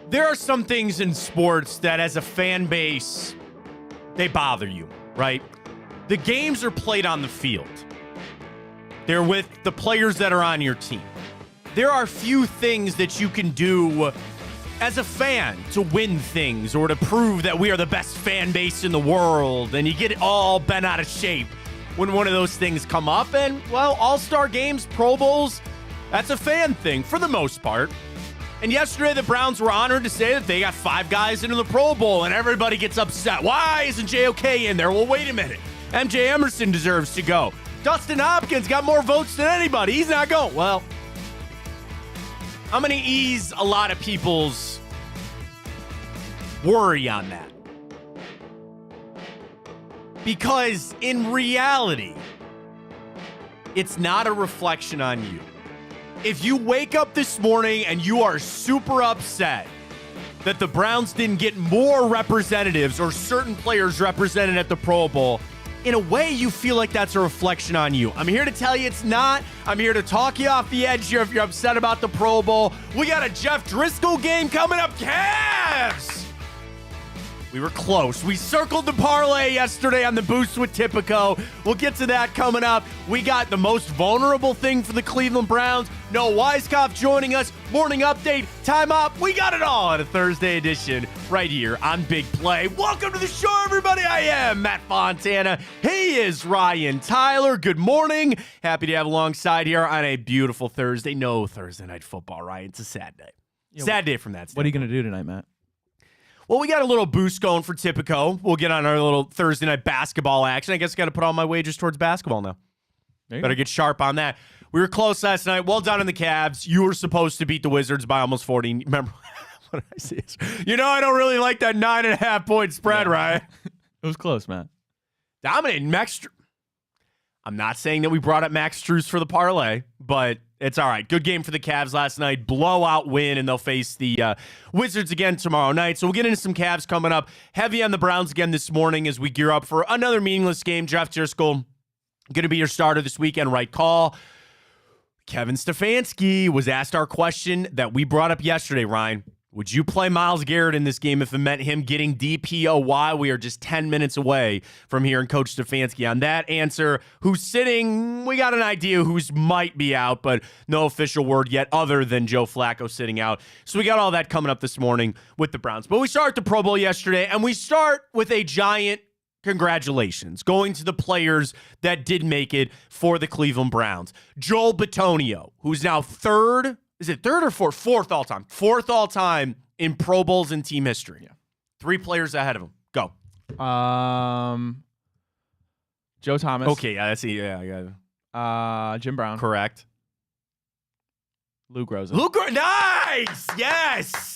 There are some things in sports that as a fan base, they bother you, right? The games are played on the field. They're with the players that are on your team. There are few things that you can do as a fan to win things or to prove that we are the best fan base in the world, and you get all bent out of shape when one of those things come up. And, well, All-Star games, Pro Bowls, that's a fan thing for the most part. And yesterday, the Browns were honored to say that they got 5 guys into the Pro Bowl, and everybody gets upset. Why isn't JOK in there? Well, wait a minute. MJ Emerson deserves to go. Dustin Hopkins got more votes than anybody. He's not going. Well, I'm going to ease a lot of people's worry on that. Because in reality, it's not a reflection on you. If you wake up this morning and you are super upset that the Browns didn't get more representatives or certain players represented at the Pro Bowl, in a way you feel like that's a reflection on you. I'm here to tell you it's not. I'm here to talk you off the edge here if you're upset about the Pro Bowl. We got a Jeff Driscoll game coming up. Cavs! We were close. We circled the parlay yesterday on the Boost with Tipico. We'll get to that coming up. We got the most vulnerable thing for the Cleveland Browns. Noah Weiskopf joining us. Morning update. Time up. We got it all on a Thursday edition right here on Big Play. Welcome to the show, everybody. I am Matt Fontana. He is Ryan Tyler. Good morning. Happy to have alongside here on a beautiful Thursday. No Thursday night football, Ryan. It's a sad day. Sad day from that standpoint. What are you going to do tonight, Matt? Well, we got a little boost going for Tipico. We'll get on our little Thursday night basketball action. I guess I got to put all my wagers towards basketball now. Better get sharp on that. We were close last night. Well done on the Cavs. You were supposed to beat the Wizards by almost 40. Remember, what did I say? You know I don't really like that 9.5 point spread, right? It was close, man. Dominating Max. I'm not saying that we brought up Max Strus for the parlay, but it's all right. Good game for the Cavs last night. Blowout win, and they'll face the Wizards again tomorrow night. So we'll get into some Cavs coming up. Heavy on the Browns again this morning as we gear up for another meaningless game. Jeff Driscoll going to be your starter this weekend. Right call. Kevin Stefanski was asked our question that we brought up yesterday, Ryan. Would you play Myles Garrett in this game if it meant him getting DPOY? We are just 10 minutes away from hearing Coach Stefanski on that answer. Who's sitting? We got an idea who's might be out, but no official word yet other than Joe Flacco sitting out. So we got all that coming up this morning with the Browns. But we start the Pro Bowl yesterday, and we start with a giant congratulations going to the players that did make it for the Cleveland Browns. Joel Bitonio, who's now third. Is it third or fourth? Fourth all time. Fourth all time in Pro Bowls in team history. Yeah. 3 players ahead of him. Go. Joe Thomas. Okay, yeah, that's Jim Brown. Correct. Luke Rosen. Nice! Yes!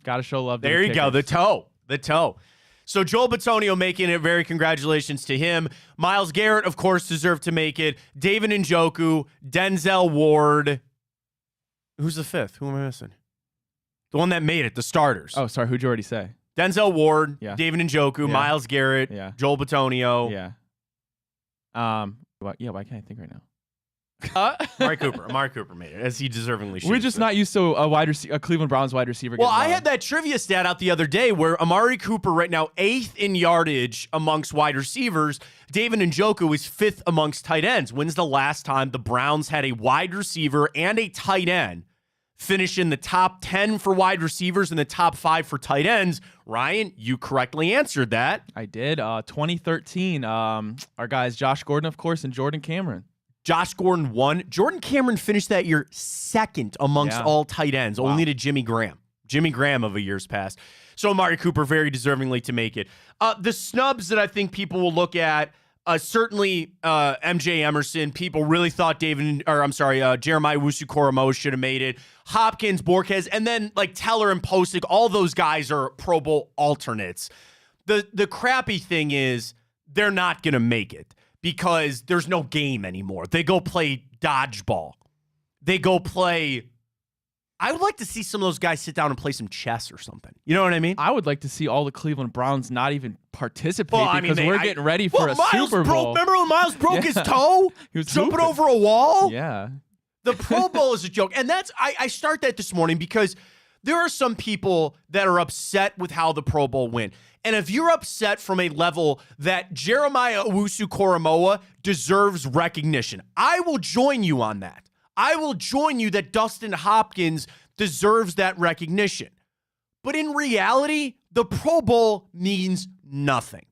Gotta show love to There the you go. kickers. The toe. So Joel Bitonio making it. Very congratulations to him. Myles Garrett, of course, deserved to make it. David Njoku, Denzel Ward. Who's the fifth? Who am I missing? The one that made it, the starters. Oh, sorry. Who'd you already say? Denzel Ward, Yeah. David Njoku, Yeah. Myles Garrett, Yeah. Joel Bitonio. Yeah. Why can't I think right now? Amari Cooper made it, as he deservingly should. We're just not used to a Cleveland Browns wide receiver. Well, I getting had that trivia stat out the other day where Amari Cooper right now 8th in yardage amongst wide receivers. David Njoku is 5th amongst tight ends. When's the last time the Browns had a wide receiver and a tight end finish in the top 10 for wide receivers and the top 5 for tight ends? Ryan, you correctly answered that. I did. 2013. Our guys Josh Gordon, of course, and Jordan Cameron. Josh Gordon won. Jordan Cameron finished that year 2nd amongst all tight ends, only to Jimmy Graham. Jimmy Graham of a year's past. So Amari Cooper very deservingly to make it. The snubs that I think people will look at, certainly MJ Emerson. People really thought Jeremiah Owusu-Koramoah should have made it. Hopkins, Borquez, and then like Teller and Posick, all those guys are Pro Bowl alternates. The crappy thing is they're not going to make it, because there's no game anymore. They go play dodgeball. They go play. I would like to see some of those guys sit down and play some chess or something. You know what I mean? I would like to see all the Cleveland Browns not even participate because we're getting ready for a Super Bowl. Remember when Myles broke his toe? He was jumping hooping. over a wall? Yeah. The Pro Bowl is a joke. And I start that this morning because there are some people that are upset with how the Pro Bowl went. And if you're upset from a level that Jeremiah Owusu-Koramoah deserves recognition, I will join you on that. I will join you that Dustin Hopkins deserves that recognition. But in reality, the Pro Bowl means nothing.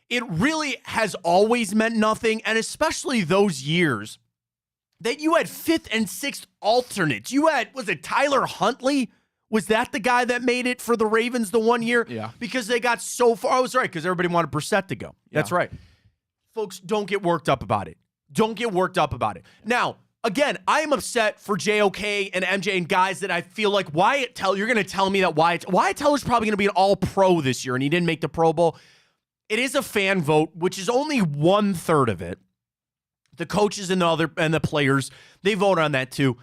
It really has always meant nothing, and especially those years that you had 5th and 6th alternates. You had, was it Tyler Huntley? Was that the guy that made it for the Ravens the one year? Yeah. Because they got so far. I was right, because everybody wanted Brissett to go. Yeah. That's right. Folks, don't get worked up about it. Don't get worked up about it. Now, again, I am upset for JOK and MJ and guys that I feel like Wyatt Teller, you're going to tell me that Wyatt Teller's probably going to be an all-pro this year, and he didn't make the Pro Bowl. It is a fan vote, which is only 1/3 of it. The coaches and the players, they vote on that too.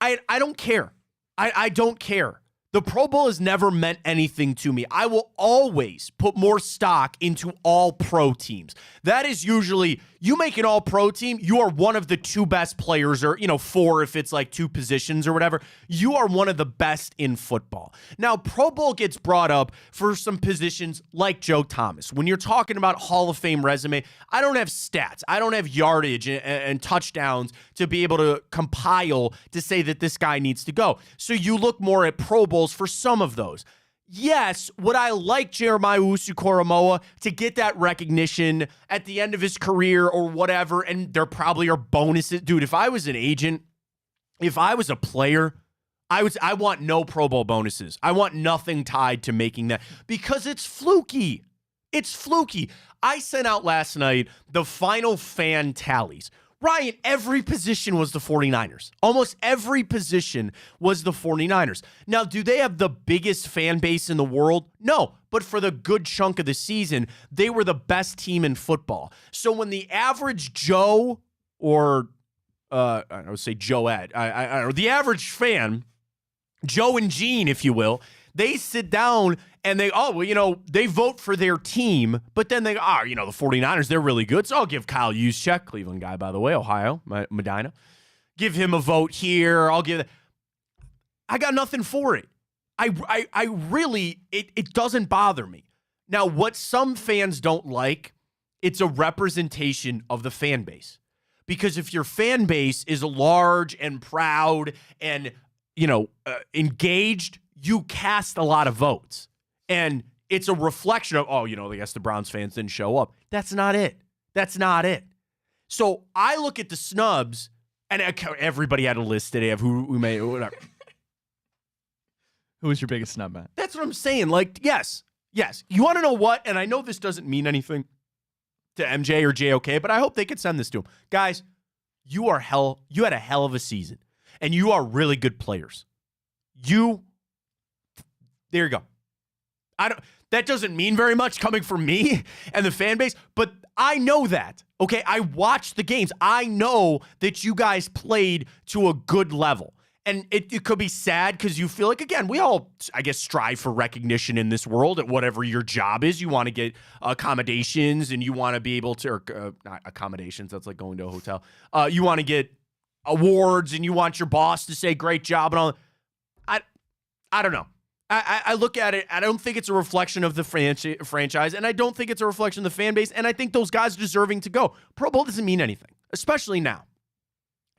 I don't care. I don't care. The Pro Bowl has never meant anything to me. I will always put more stock into all-pro teams. That is usually, you make an all-pro team, you are one of the 2 best players, or 4 if it's like 2 positions or whatever. You are one of the best in football. Now, Pro Bowl gets brought up for some positions like Joe Thomas. When you're talking about Hall of Fame resume, I don't have stats. I don't have yardage and touchdowns to be able to compile to say that this guy needs to go. So you look more at Pro Bowl for some of those. Yes, would I like Jeremiah Owusu-Koramoah to get that recognition at the end of his career or whatever, and there probably are bonuses. Dude, if I was an agent, if I was a player, I want no Pro Bowl bonuses. I want nothing tied to making that, because it's fluky. It's fluky. I sent out last night the final fan tallies. Ryan, every position was the 49ers. Almost every position was the 49ers. Now, do they have the biggest fan base in the world? No, but for the good chunk of the season, they were the best team in football. So when the average Joe, or I would say Joette, I don't know, the average fan, Joe and Gene, if you will, they sit down and they vote for their team, but then they, the 49ers, they're really good. So I'll give Kyle Juszczyk, Cleveland guy, by the way, Ohio, Medina, give him a vote here. I got nothing for it. I really, it doesn't bother me. Now, what some fans don't like, it's a representation of the fan base. Because if your fan base is large and proud and, engaged, you cast a lot of votes. And it's a reflection of, I guess the Browns fans didn't show up. That's not it. That's not it. So I look at the snubs, and everybody had a list today of who may, whatever. Who was your biggest snub, Matt? That's what I'm saying. Like, yes. You want to know what? And I know this doesn't mean anything to MJ or JOK, but I hope they could send this to him. Guys, you had a hell of a season, and you are really good players. There you go. That doesn't mean very much coming from me and the fan base, but I know that. Okay, I watched the games. I know that you guys played to a good level. And it could be sad because you feel like, again, we all, I guess, strive for recognition in this world at whatever your job is. You want to get accommodations, and you want to be able to, or not accommodations, that's like going to a hotel. You want to get awards, and you want your boss to say, great job, and all. I don't know. I look at it, I don't think it's a reflection of the franchise, and I don't think it's a reflection of the fan base, and I think those guys are deserving to go. Pro Bowl doesn't mean anything, especially now.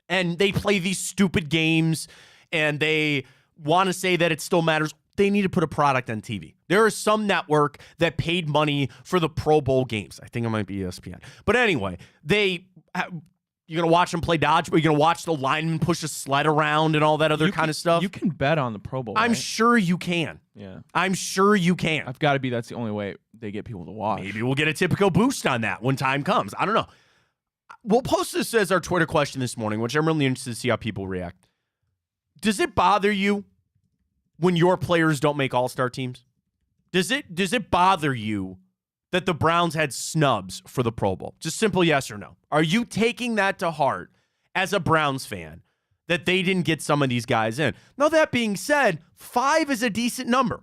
And they play these stupid games, and they want to say that it still matters. They need to put a product on TV. There is some network that paid money for the Pro Bowl games. I think it might be ESPN. But anyway, you're going to watch them play dodgeball. You're going to watch the linemen push a sled around and all that other kind of stuff. You can bet on the Pro Bowl, I'm right? sure you can. Yeah. I'm sure you can. I've got to be. That's the only way they get people to watch. Maybe we'll get a typical boost on that when time comes. I don't know. We'll post this as our Twitter question this morning, which I'm really interested to see how people react. Does it bother you when your players don't make all-star teams? Does it bother you that the Browns had snubs for the Pro Bowl? Just simple yes or no. Are you taking that to heart as a Browns fan that they didn't get some of these guys in? Now, that being said, 5 is a decent number.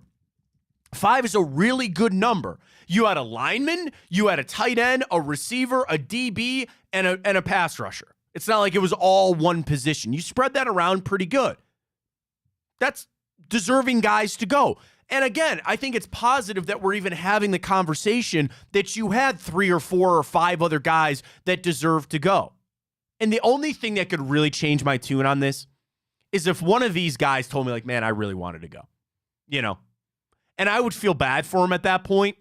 5 is a really good number. You had a lineman, you had a tight end, a receiver, a DB, and a pass rusher. It's not like it was all one position. You spread that around pretty good. That's deserving guys to go. And again, I think it's positive that we're even having the conversation that you had 3 or 4 or 5 other guys that deserve to go. And the only thing that could really change my tune on this is if one of these guys told me, like, man, I really wanted to go, and I would feel bad for him at that point,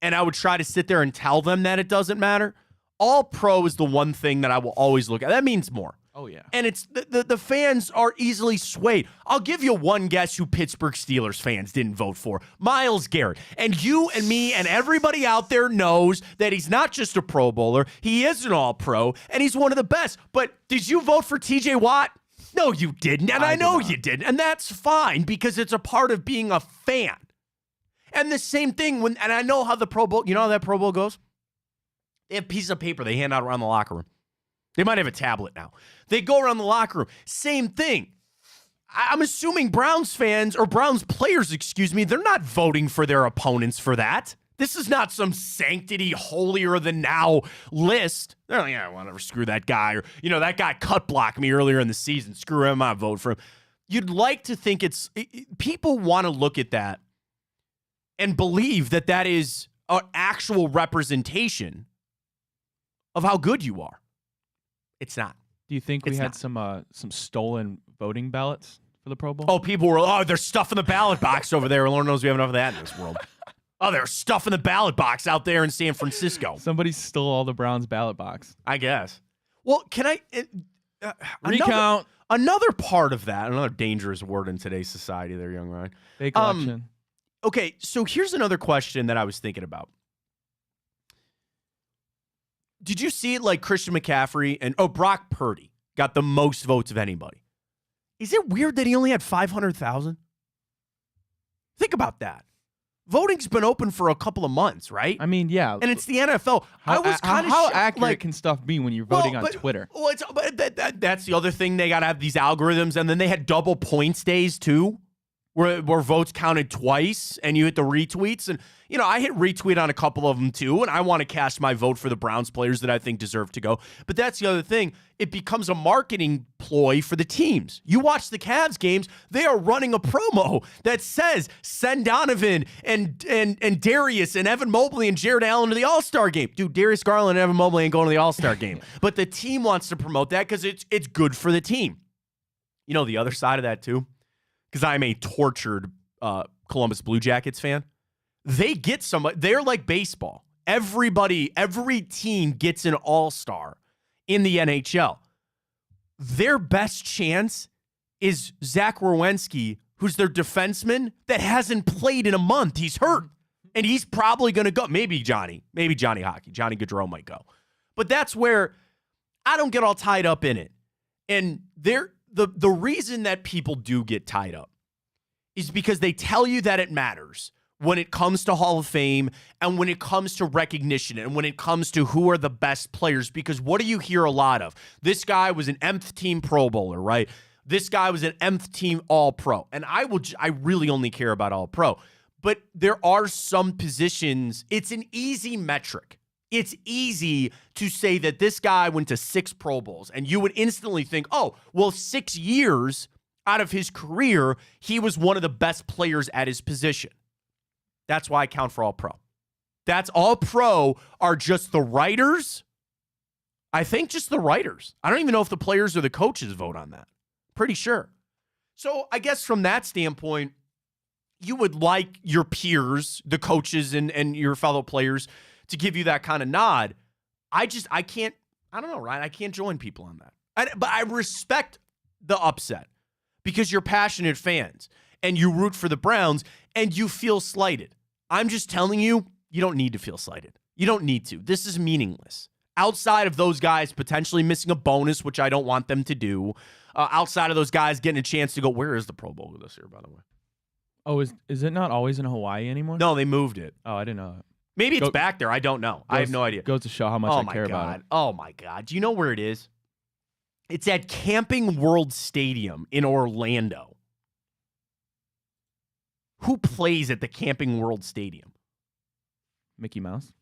and I would try to sit there and tell them that it doesn't matter. All pro is the one thing that I will always look at. That means more. Oh, yeah. And it's the fans are easily swayed. I'll give you one guess who Pittsburgh Steelers fans didn't vote for. Myles Garrett. And you and me and everybody out there knows that he's not just a Pro Bowler. He is an All-Pro, and he's one of the best. But did you vote for TJ Watt? No, you didn't. And I know you didn't. And that's fine because it's a part of being a fan. And the same thing and I know how the Pro Bowl, you know how that Pro Bowl goes? They have pieces of paper they hand out around the locker room. They might have a tablet now. They go around the locker room. Same thing. I'm assuming Browns fans or Browns players, they're not voting for their opponents for that. This is not some sanctity holier than now list. They're like, yeah, whatever, screw that guy. Or, that guy cut blocked me earlier in the season. Screw him, I vote for him. You'd like to think people want to look at that and believe that that is an actual representation of how good you are. It's not. Do you think we had some stolen voting ballots for the Pro Bowl? Oh, people were, there's stuff in the ballot box over there. Lord knows we have enough of that in this world. Oh, there's stuff in the ballot box out there in San Francisco. Somebody stole all the Browns ballot box. I guess. Well, can I... recount. Another part of that, another dangerous word in today's society there, young Ryan. Fake election. Okay, so here's another question that I was thinking about. Did you see it like Christian McCaffrey and Brock Purdy got the most votes of anybody? Is it weird that he only had 500,000? Think about that. Voting's been open for a couple of months, right? I mean, yeah. And it's the NFL. How accurate can stuff be when you're voting on Twitter? Well, that's the other thing. They got to have these algorithms, and then they had double points days too, where votes counted twice, and you hit the retweets. And, I hit retweet on a couple of them too, and I want to cast my vote for the Browns players that I think deserve to go. But that's the other thing. It becomes a marketing ploy for the teams. You watch the Cavs games, they are running a promo that says, send Donovan and Darius and Evan Mobley and Jared Allen to the All-Star game. Dude, Darius Garland and Evan Mobley ain't going to the All-Star game. But the team wants to promote that because it's good for the team. The other side of that too, because I'm a tortured Columbus Blue Jackets fan. They get somebody. They're like baseball. Every team gets an all-star in the NHL. Their best chance is Zach Werenski, who's their defenseman that hasn't played in a month. He's hurt, and he's probably going to go. Maybe Johnny Hockey. Johnny Gaudreau might go. But that's where I don't get all tied up in it. And the reason that people do get tied up is because they tell you that it matters when it comes to Hall of Fame and when it comes to recognition and when it comes to who are the best players. Because what do you hear a lot of? This guy was an Mth team Pro Bowler, right? This guy was an Mth team All-Pro. And I really only care about All-Pro. But there are some positions, it's an easy metric. It's easy to say that this guy went to 6 Pro Bowls, and you would instantly think, 6 years out of his career, he was one of the best players at his position. That's why I count for All-Pro. That's All-Pro are just the writers. I think just the writers. I don't even know if the players or the coaches vote on that. Pretty sure. So I guess from that standpoint, you would like your peers, the coaches and your fellow players to give you that kind of nod. I can't, I don't know, Ryan. I can't join people on that. But I respect the upset because you're passionate fans and you root for the Browns and you feel slighted. I'm just telling you, you don't need to feel slighted. You don't need to. This is meaningless. Outside of those guys potentially missing a bonus, which I don't want them to do, outside of those guys getting a chance to go, where is the Pro Bowl this year, by the way? Oh, is it not always in Hawaii anymore? No, they moved it. Oh, I didn't know that. Maybe it's back there. I don't know. I have no idea. Goes to show how much I care about it. Oh, my God. Do you know where it is? It's at Camping World Stadium in Orlando. Who plays at the Camping World Stadium? Mickey Mouse.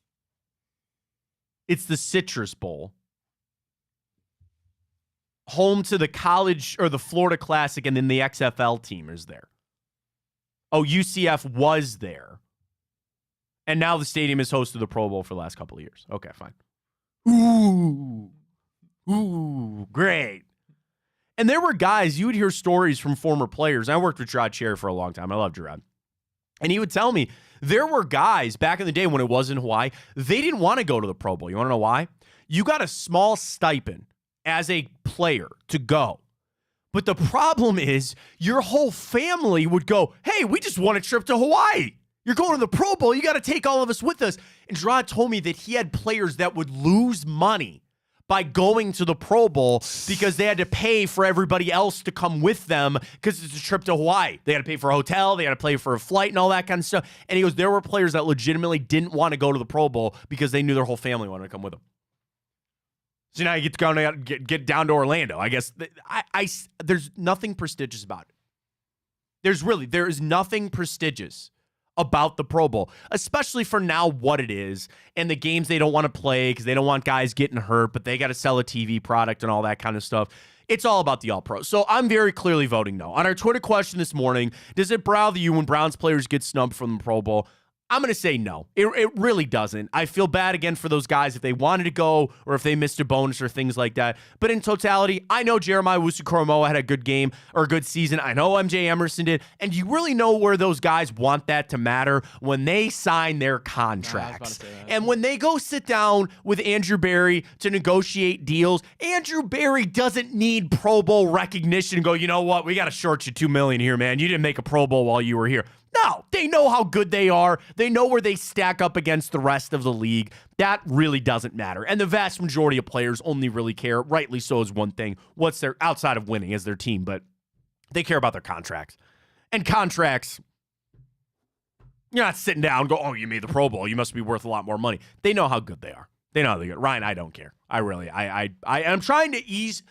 It's the Citrus Bowl. Home to the college or the Florida Classic, and then the XFL team is there. Oh, UCF was there. And now the stadium has hosted the Pro Bowl for the last couple of years. Okay, fine. Ooh, great. And there were guys, you would hear stories from former players. I worked with Gerard Cherry for a long time. I love Gerard. And he would tell me there were guys back in the day when it was in Hawaii, they didn't want to go to the Pro Bowl. You want to know why? You got a small stipend as a player to go. But the problem is your whole family would go, hey, we just want a trip to Hawaii. You're going to the Pro Bowl. You got to take all of us with us. And Gerard told me that he had players that would lose money by going to the Pro Bowl because they had to pay for everybody else to come with them because it's a trip to Hawaii. They had to pay for a hotel. They had to pay for a flight and all that kind of stuff. And he goes, there were players that legitimately didn't want to go to the Pro Bowl because they knew their whole family wanted to come with them. So now you get to get down to Orlando. I guess there's nothing prestigious about it. There is nothing prestigious about the Pro Bowl, especially for now what it is and the games they don't want to play because they don't want guys getting hurt, but they got to sell a TV product and all that kind of stuff. It's all about the All-Pro. So I'm very clearly voting no. On our Twitter question this morning, does it bother you when Browns players get snubbed from the Pro Bowl? I'm going to say no. It really doesn't. I feel bad again for those guys if they wanted to go or if they missed a bonus or things like that. But in totality, I know Jeremiah Wusu-Koromoa had a good game or a good season. I know MJ Emerson did. And you really know where those guys want that to matter when they sign their contracts. And when they go sit down with Andrew Berry to negotiate deals, Andrew Berry doesn't need Pro Bowl recognition and go, you know what, we got to short you $2 million here, man. You didn't make a Pro Bowl while you were here. No, they know how good they are. They know where they stack up against the rest of the league. That really doesn't matter. And the vast majority of players only really care, rightly so, is one thing. What's their, outside of winning as their team, but they care about their contracts. And contracts, you're not sitting down and go, oh, you made the Pro Bowl. You must be worth a lot more money. They know how good they are. They know how they're good. Ryan, I don't care. I'm trying to ease.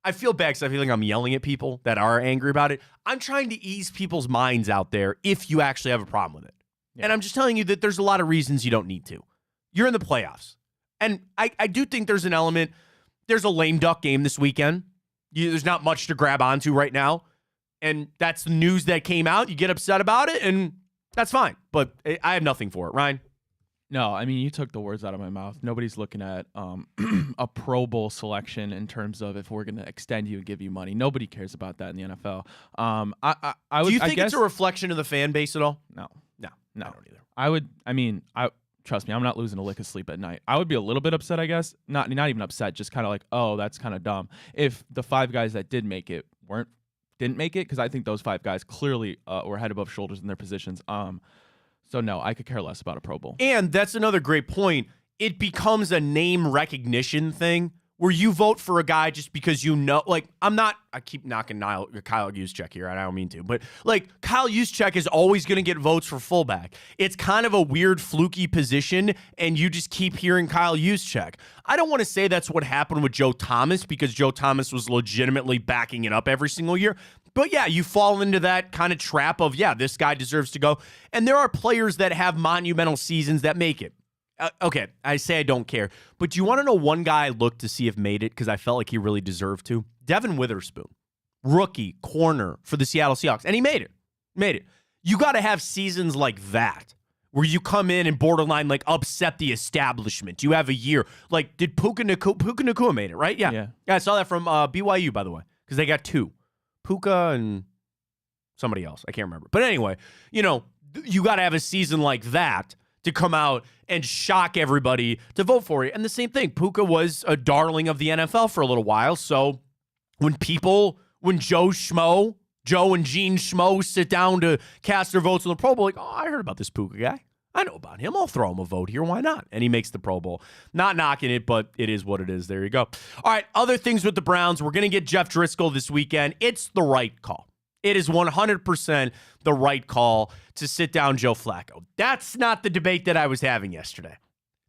I feel bad because I feel like I'm yelling at people that are angry about it. I'm trying to ease people's minds out there if you actually have a problem with it. Yeah. And I'm just telling you that there's a lot of reasons you don't need to. You're in the playoffs. And I do think there's an element. There's a lame duck game this weekend. There's not much to grab onto right now. And that's the news that came out. You get upset about it, and that's fine. But I have nothing for it. Ryan? No, I mean, you took the words out of my mouth. Nobody's looking at a Pro Bowl selection in terms of if we're going to extend you and give you money. Nobody cares about that in the NFL. Do you think it's a reflection of the fan base at all? No. I don't either. Trust me, I'm not losing a lick of sleep at night. I would be a little bit upset, I guess. Not even upset, just kind of like, oh, that's kind of dumb. If the 5 guys that did make it didn't make it, because I think those 5 guys clearly were head above shoulders in their positions. So no, I could care less about a Pro Bowl. And that's another great point. It becomes a name recognition thing where you vote for a guy just because you know, like, I keep knocking Kyle Juszczyk here, and I don't mean to, but like Kyle Juszczyk is always going to get votes for fullback. It's kind of a weird fluky position, and you just keep hearing Kyle Juszczyk. I don't want to say that's what happened with Joe Thomas because Joe Thomas was legitimately backing it up every single year. But yeah, you fall into that kind of trap of, yeah, this guy deserves to go. And there are players that have monumental seasons that make it. Okay, I say I don't care. But do you want to know one guy I looked to see if made it because I felt like he really deserved to? Devin Witherspoon, rookie corner for the Seattle Seahawks. And he made it. You got to have seasons like that where you come in and borderline like upset the establishment. You have a year. Like, did Puka Nacua made it, right? Yeah, I saw that from BYU, by the way, because they got 2. Puka and somebody else. I can't remember. But anyway, you got to have a season like that to come out and shock everybody to vote for you. And the same thing, Puka was a darling of the NFL for a little while. So when Joe and Gene Schmo sit down to cast their votes on the Pro Bowl, like, oh, I heard about this Puka guy. I know about him. I'll throw him a vote here. Why not? And he makes the Pro Bowl. Not knocking it, but it is what it is. There you go. All right, other things with the Browns. We're going to get Jeff Driscoll this weekend. It's the right call. It is 100% the right call to sit down Joe Flacco. That's not the debate that I was having yesterday.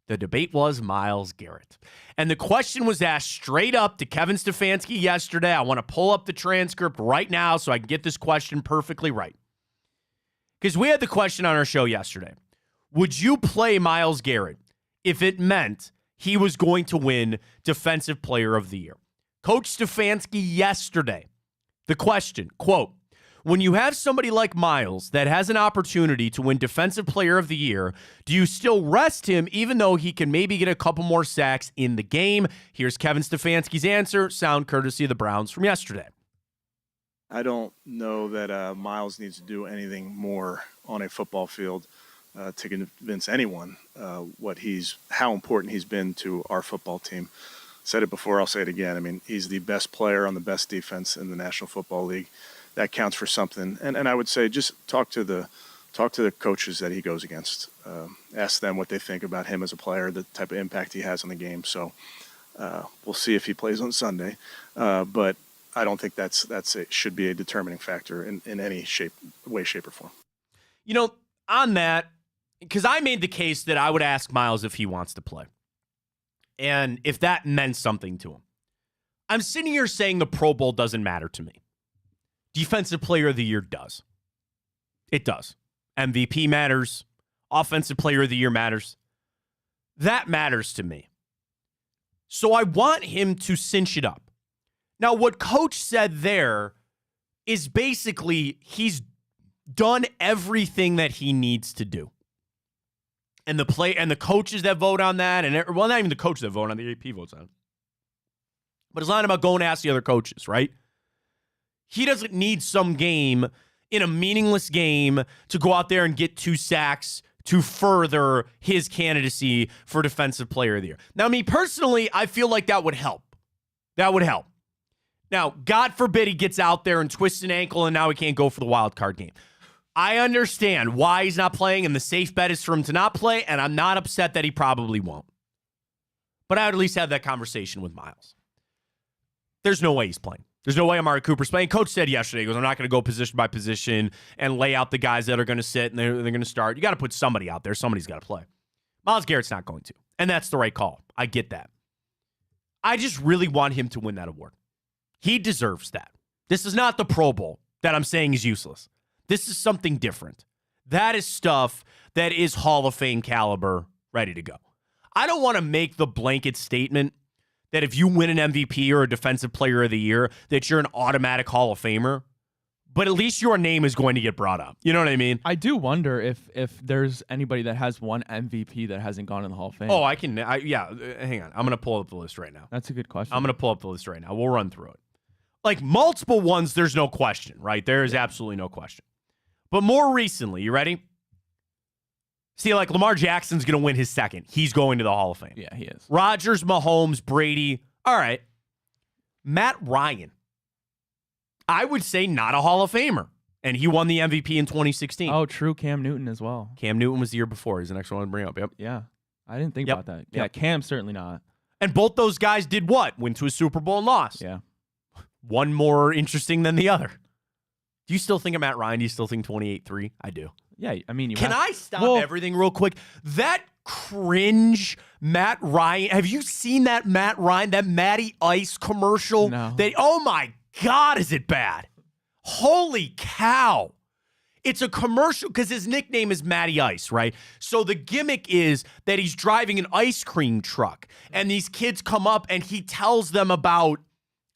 The debate was Myles Garrett. And the question was asked straight up to Kevin Stefanski yesterday. I want to pull up the transcript right now so I can get this question perfectly right. Because we had the question on our show yesterday. Would you play Myles Garrett if it meant he was going to win Defensive Player of the Year? Coach Stefanski yesterday, the question, quote, When you have somebody like Miles that has an opportunity to win Defensive Player of the Year, do you still rest him even though he can maybe get a couple more sacks in the game? Here's Kevin Stefanski's answer, sound courtesy of the Browns from yesterday. I don't know that Miles needs to do anything more on a football field to convince anyone how important he's been to our football team. Said it before, I'll say it again. I mean, he's the best player on the best defense in the National Football League. That counts for something. And I would say just talk to the coaches that he goes against. Ask them what they think about him as a player, the type of impact he has on the game. So we'll see if he plays on Sunday. But I don't think it should be a determining factor in any way, shape, or form. You know, on that, because I made the case that I would ask Miles if he wants to play. And if that meant something to him. I'm sitting here saying the Pro Bowl doesn't matter to me. Defensive Player of the Year does. It does. MVP matters. Offensive Player of the Year matters. That matters to me. So I want him to cinch it up. Now, what Coach said there is basically he's done everything that he needs to do. And the coaches that vote on that, well, not even the coaches that vote on the AP votes on it. But it's not about going to ask the other coaches, right? He doesn't need some game in a meaningless game to go out there and get 2 sacks to further his candidacy for Defensive Player of the Year. Now, me personally, I feel like that would help. That would help. Now, God forbid he gets out there and twists an ankle and now he can't go for the wild card game. I understand why he's not playing, and the safe bet is for him to not play, and I'm not upset that he probably won't. But I would at least have that conversation with Miles. There's no way he's playing. There's no way Amari Cooper's playing. Coach said yesterday, he goes, I'm not going to go position by position and lay out the guys that are going to sit and they're going to start. You got to put somebody out there. Somebody's got to play. Myles Garrett's not going to, and that's the right call. I get that. I just really want him to win that award. He deserves that. This is not the Pro Bowl that I'm saying is useless. This is something different. That is stuff that is Hall of Fame caliber, ready to go. I don't want to make the blanket statement that if you win an MVP or a Defensive Player of the Year, that you're an automatic Hall of Famer. But at least your name is going to get brought up. You know what I mean? I do wonder if there's anybody that has one MVP that hasn't gone in the Hall of Fame. Oh, hang on. I'm going to pull up the list right now. That's a good question. I'm going to pull up the list right now. We'll run through it. Like multiple ones, there's no question, right? There is absolutely no question. But more recently, you ready? See, like Lamar Jackson's going to win his second. He's going to the Hall of Fame. Yeah, he is. Rodgers, Mahomes, Brady. All right. Matt Ryan. I would say not a Hall of Famer. And he won the MVP in 2016. Oh, true. Cam Newton as well. Cam Newton was the year before. He's the next one to bring up. Yep. Yeah. I didn't think about that. Yeah, Cam certainly not. And both those guys did what? Went to a Super Bowl and lost. Yeah. One more interesting than the other. Do you still think of Matt Ryan? Do you still think 28-3? I do. Yeah, I mean, Can I stop everything real quick? That cringe Matt Ryan. Have you seen that Matt Ryan, that Matty Ice commercial? No. Oh my God, is it bad? Holy cow. It's a commercial because his nickname is Matty Ice, right? So the gimmick is that he's driving an ice cream truck and these kids come up and he tells them about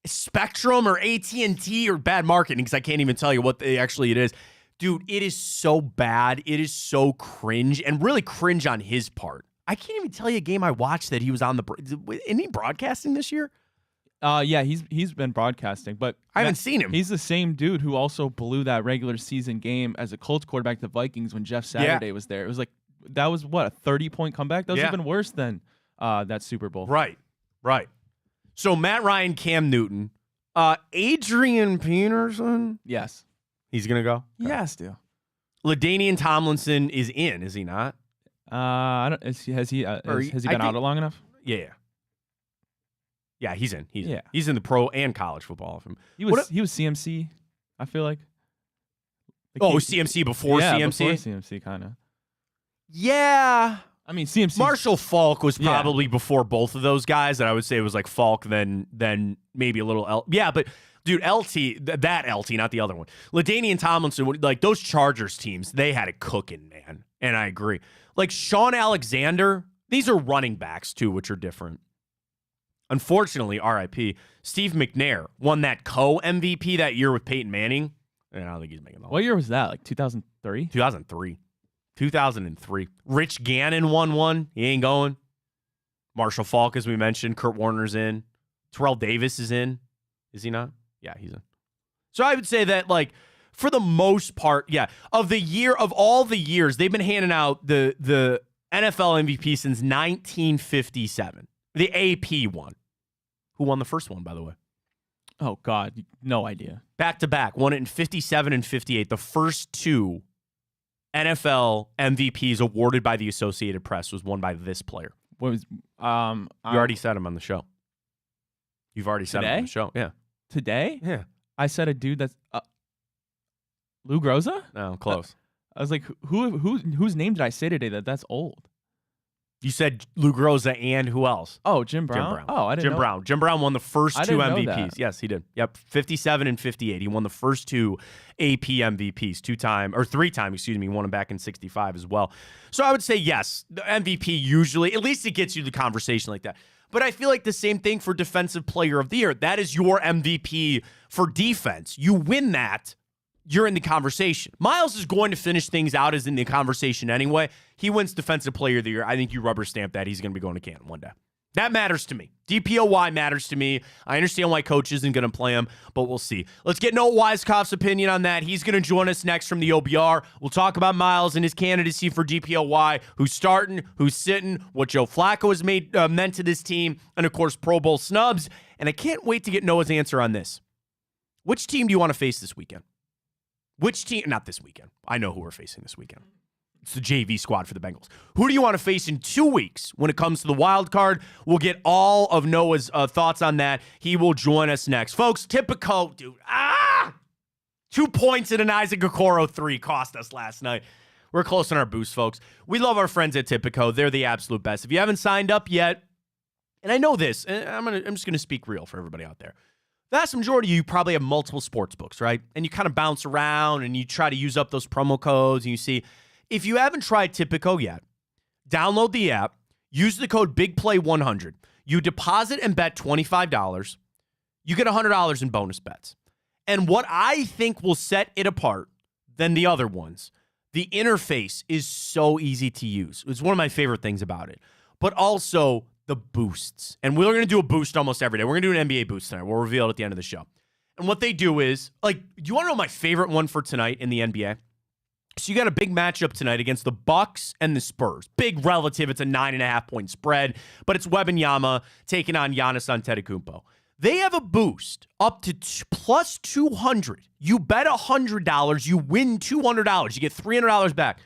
Spectrum or AT&T or bad marketing because I can't even tell you what it is. Dude, it is so bad. It is so cringe and really cringe on his part. I can't even tell you a game I watched that he was on isn't he broadcasting this year? Yeah, he's been broadcasting, but I haven't seen him. He's the same dude who also blew that regular season game as a Colts quarterback, the Vikings, when Jeff Saturday was there. It was like, that was what, a 30-point comeback? That was even worse than that Super Bowl. Right. So Matt Ryan, Cam Newton, Adrian Peterson. Yes. He's going to go? Okay. Yes, dude. LaDainian Tomlinson is in, is he not? I don't. Has he been out long enough? Yeah. Yeah, he's in. He's in the pro and college football. He was CMC, I feel like. CMC before CMC? Before CMC, kind of. Yeah. I mean, CMC. Marshall Faulk was probably before both of those guys, and I would say it was like Faulk, then maybe a little Yeah, but dude, that LT, not the other one. LaDainian Tomlinson, like those Chargers teams, they had it cooking, man. And I agree. Like Sean Alexander, these are running backs too, which are different. Unfortunately, RIP, Steve McNair won that co-MVP that year with Peyton Manning. I don't think he's making the Hall. What year was that? Like 2003? 2003. 2003. Rich Gannon won one. He ain't going. Marshall Faulk, as we mentioned. Kurt Warner's in. Terrell Davis is in. Is he not? Yeah, he's in. So I would say that, like, for the most part, yeah, of all the years, they've been handing out the NFL MVP since 1957. The AP won. Who won the first one, by the way? Oh, God. No idea. Back to back. Won it in 57 and 58. The first two NFL MVPs awarded by the Associated Press was won by this player. What was You already said him on the show. You've already said him on the show. Yeah. Today? Yeah. I said a dude that's Lou Groza? No, close. I was like, whose name did I say today that's old? You said Lou Groza and who else? Oh, Jim Brown. Jim Brown. Oh, I didn't Jim know. Brown. Jim Brown won the first I two didn't know MVPs. that. Yes, he did. Yep, 57 and 58. He won the first two AP MVPs, 3-time, excuse me. He won them back in 65 as well. So I would say yes, the MVP usually, at least it gets you the conversation like that. But I feel like the same thing for Defensive Player of the Year. That is your MVP for defense. You win that, you're in the conversation. Miles is going to finish things out as in the conversation anyway. He wins Defensive Player of the Year. I think you rubber stamp that. He's going to be going to Canton one day. That matters to me. DPOY matters to me. I understand why coach isn't going to play him, but we'll see. Let's get Noah Weiskopf's opinion on that. He's going to join us next from the OBR. We'll talk about Miles and his candidacy for DPOY, who's starting, who's sitting, what Joe Flacco has meant to this team, and of course, Pro Bowl snubs. And I can't wait to get Noah's answer on this. Which team do you want to face this weekend? Which team? Not this weekend. I know who we're facing this weekend. It's the JV squad for the Bengals. Who do you want to face in 2 weeks when it comes to the wild card? We'll get all of Noah's thoughts on that. He will join us next. Folks, Tipico, dude. 2 points in an Isaac Okoro 3 cost us last night. We're close on our boost, folks. We love our friends at Tipico. They're the absolute best. If you haven't signed up yet, and I know this, and I'm just going to speak real for everybody out there. The vast majority of you probably have multiple sports books, right? And you kind of bounce around and you try to use up those promo codes and you see. If you haven't tried Tipico yet, download the app, use the code BIGPLAY100. You deposit and bet $25. You get $100 in bonus bets. And what I think will set it apart than the other ones, the interface is so easy to use. It's one of my favorite things about it. But also the boosts. And we're going to do a boost almost every day. We're going to do an NBA boost tonight. We'll reveal it at the end of the show. And what they do is, like, do you want to know my favorite one for tonight in the NBA? So you got a big matchup tonight against the Bucks and the Spurs. Big relative. It's a 9.5-point spread, but it's Wembanyama taking on Giannis Antetokounmpo. They have a boost up to plus 200. You bet $100, you win $200. You get $300 back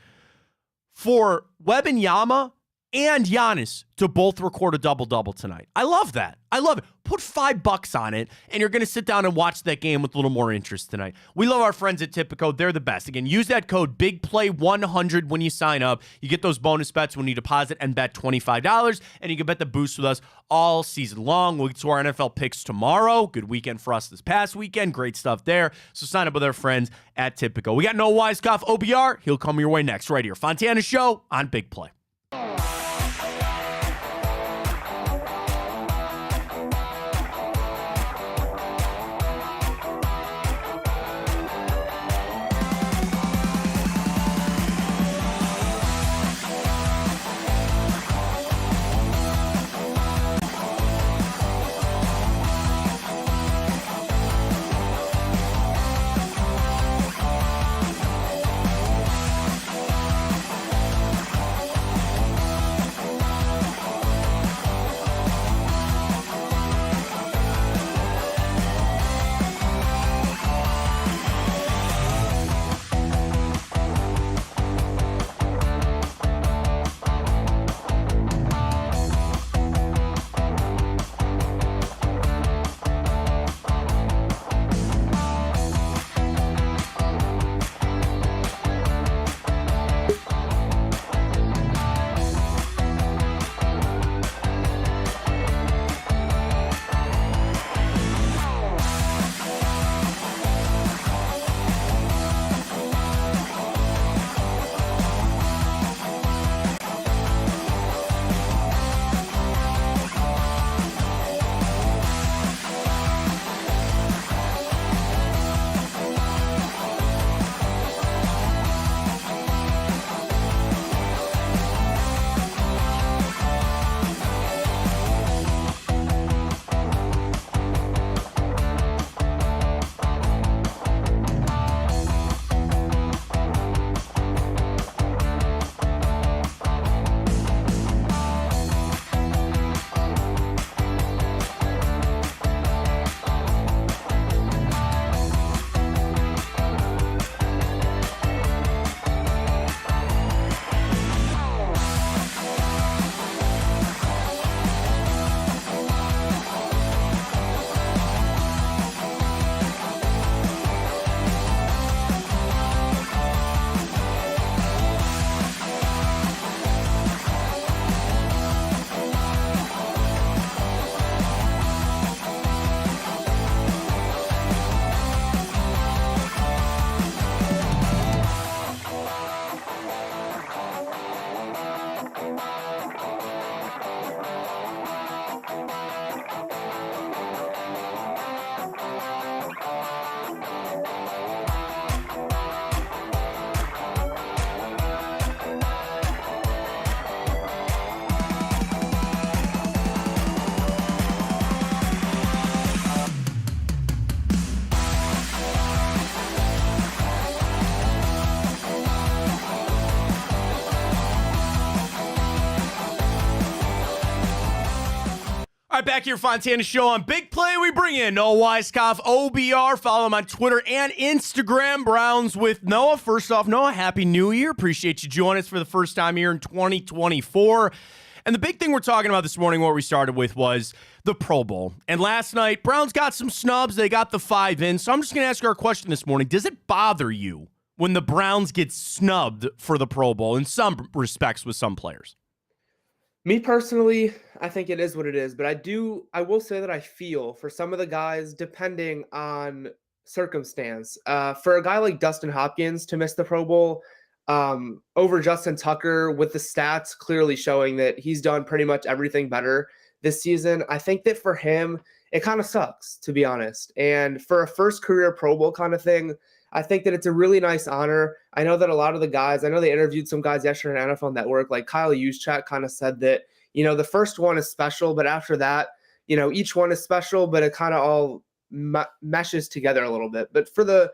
for Wembanyama and Giannis to both record a double-double tonight. I love that. I love it. Put $5 on it, and you're going to sit down and watch that game with a little more interest tonight. We love our friends at Tipico. They're the best. Again, use that code BIGPLAY100 when you sign up. You get those bonus bets when you deposit and bet $25, and you can bet the boost with us all season long. We'll get to our NFL picks tomorrow. Good weekend for us this past weekend. Great stuff there. So sign up with our friends at Tipico. We got Noah Weiskopf, OBR. He'll come your way next right here. Fontana Show on Big Play. right, back here, Fontana Show on Big Play. We bring in Noah Weiskopf, OBR. Follow him on Twitter and Instagram. Browns with Noah. First off, Noah, Happy New Year. Appreciate you joining us for the first time here in 2024. And the big thing we're talking about this morning, what we started with, was the Pro Bowl. And last night, Browns got some snubs. They got the 5 in. So I'm just going to ask our question this morning. Does it bother you when the Browns get snubbed for the Pro Bowl in some respects with some players? Me personally, I think it is what it is, but I will say that I feel for some of the guys, depending on circumstance, for a guy like Dustin Hopkins to miss the Pro Bowl over Justin Tucker, with the stats clearly showing that he's done pretty much everything better this season, I think that for him, it kind of sucks, to be honest. And for a first career Pro Bowl kind of thing, I think that it's a really nice honor. I know that a lot of the guys, I know they interviewed some guys yesterday on NFL Network, like Kyle Juszczyk kind of said that, the first one is special, but after that, each one is special, but it kind of all meshes together a little bit. But for the